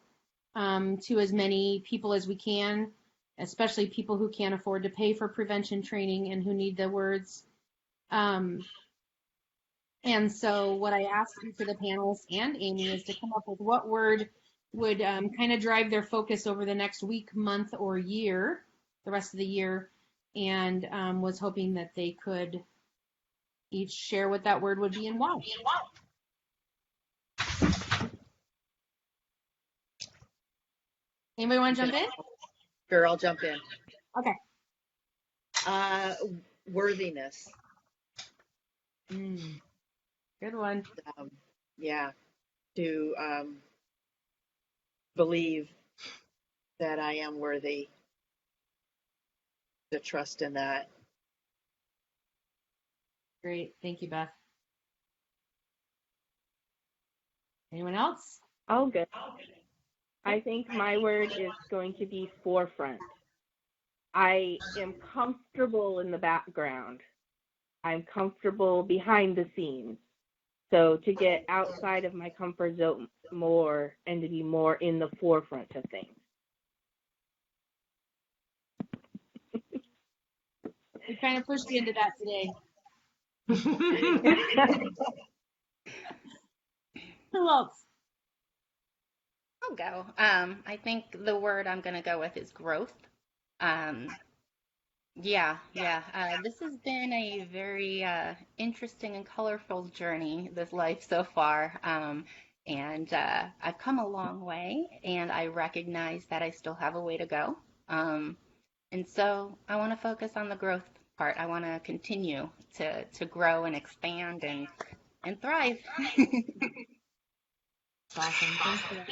to as many people as we can, especially people who can't afford to pay for prevention training and who need the words. And so what I asked each of the panelists and Amy is to come up with what word would kind of drive their focus over the next week, month, or year, the rest of the year, and was hoping that they could each share what that word would be and why. Anybody want to jump in? Sure, I'll jump in. Okay. Worthiness. Good one. Yeah, to believe that I am worthy, to trust in that. Great. Thank you, Beth. Anyone else? Oh, good. I think my word is going to be forefront. I am comfortable in the background. I'm comfortable behind the scenes. So to get outside of my comfort zone more and to be more in the forefront of things. We kind of pushed you into that today. Who else? I'll go. I think the word I'm going to go with is growth. This has been a very interesting and colorful journey, this life so far. And I've come a long way, and I recognize that I still have a way to go. And so I want to focus on the growth part. I want to continue to grow and expand and thrive. Awesome. Thanks for that.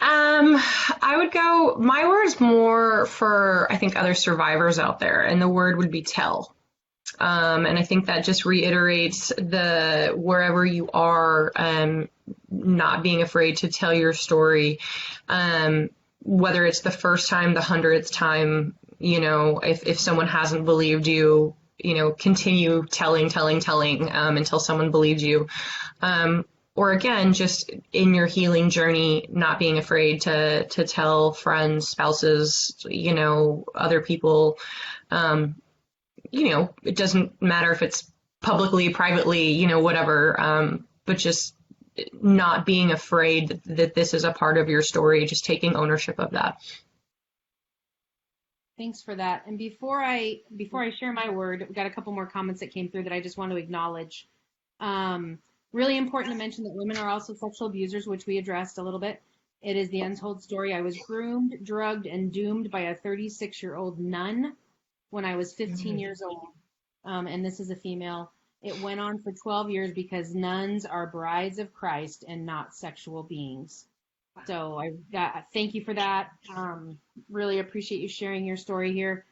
I would go, my word's more for, I think, other survivors out there, and the word would be tell. And I think that just reiterates the wherever you are, not being afraid to tell your story, whether it's the first time, the 100th time, if someone hasn't believed you, continue telling, until someone believes you. Or again, just in your healing journey, not being afraid to tell friends, spouses, other people, it doesn't matter if it's publicly, privately, whatever, but just not being afraid that this is a part of your story, just taking ownership of that. Thanks for that. And before I share my word, we've got a couple more comments that came through that I just want to acknowledge. Really important to mention that women are also sexual abusers, which we addressed a little bit. It is the untold story. I was groomed, drugged, and doomed by a 36-year-old nun when I was 15 years old. And this is a female. It went on for 12 years because nuns are brides of Christ and not sexual beings. So thank you for that. Really appreciate you sharing your story here.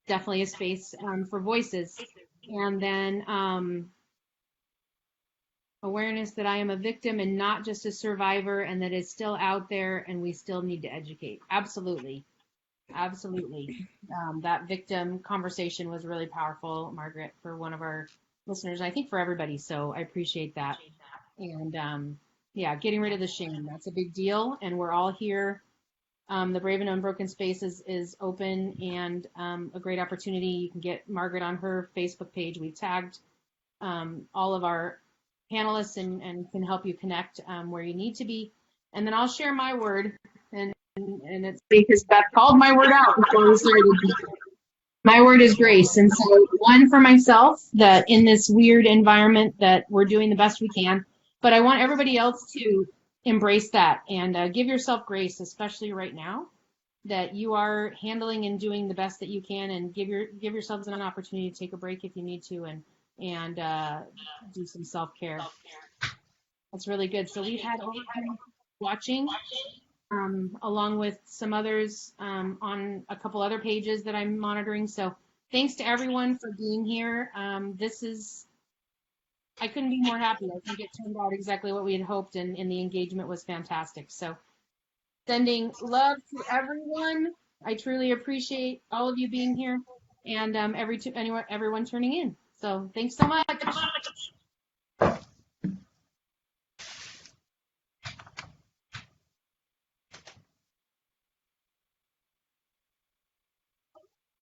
Definitely a space for voices. And then awareness that I am a victim and not just a survivor, and that is still out there, and we still need to educate. Absolutely. That victim conversation was really powerful, Margaret, for one of our listeners, I think for everybody. So I appreciate that. And getting rid of the shame, that's a big deal. And we're all here. The Brave and Unbroken space is open and a great opportunity. You can get Margaret on her Facebook page. We've tagged all of our panelists and can help you connect where you need to be. And then I'll share my word, and it's because Beth called my word out before we started. My word is grace. And so one for myself, that in this weird environment that we're doing the best we can, but I want everybody else to embrace that and give yourself grace, especially right now, that you are handling and doing the best that you can, and give yourselves an opportunity to take a break if you need to, and do some self-care. That's really good. So we've had over 100 watching, along with some others on a couple other pages that I'm monitoring. So thanks to everyone for being here. I couldn't be more happy. I think it turned out exactly what we had hoped, and the engagement was fantastic. So sending love to everyone. I truly appreciate all of you being here, and everyone turning in. So thanks so much.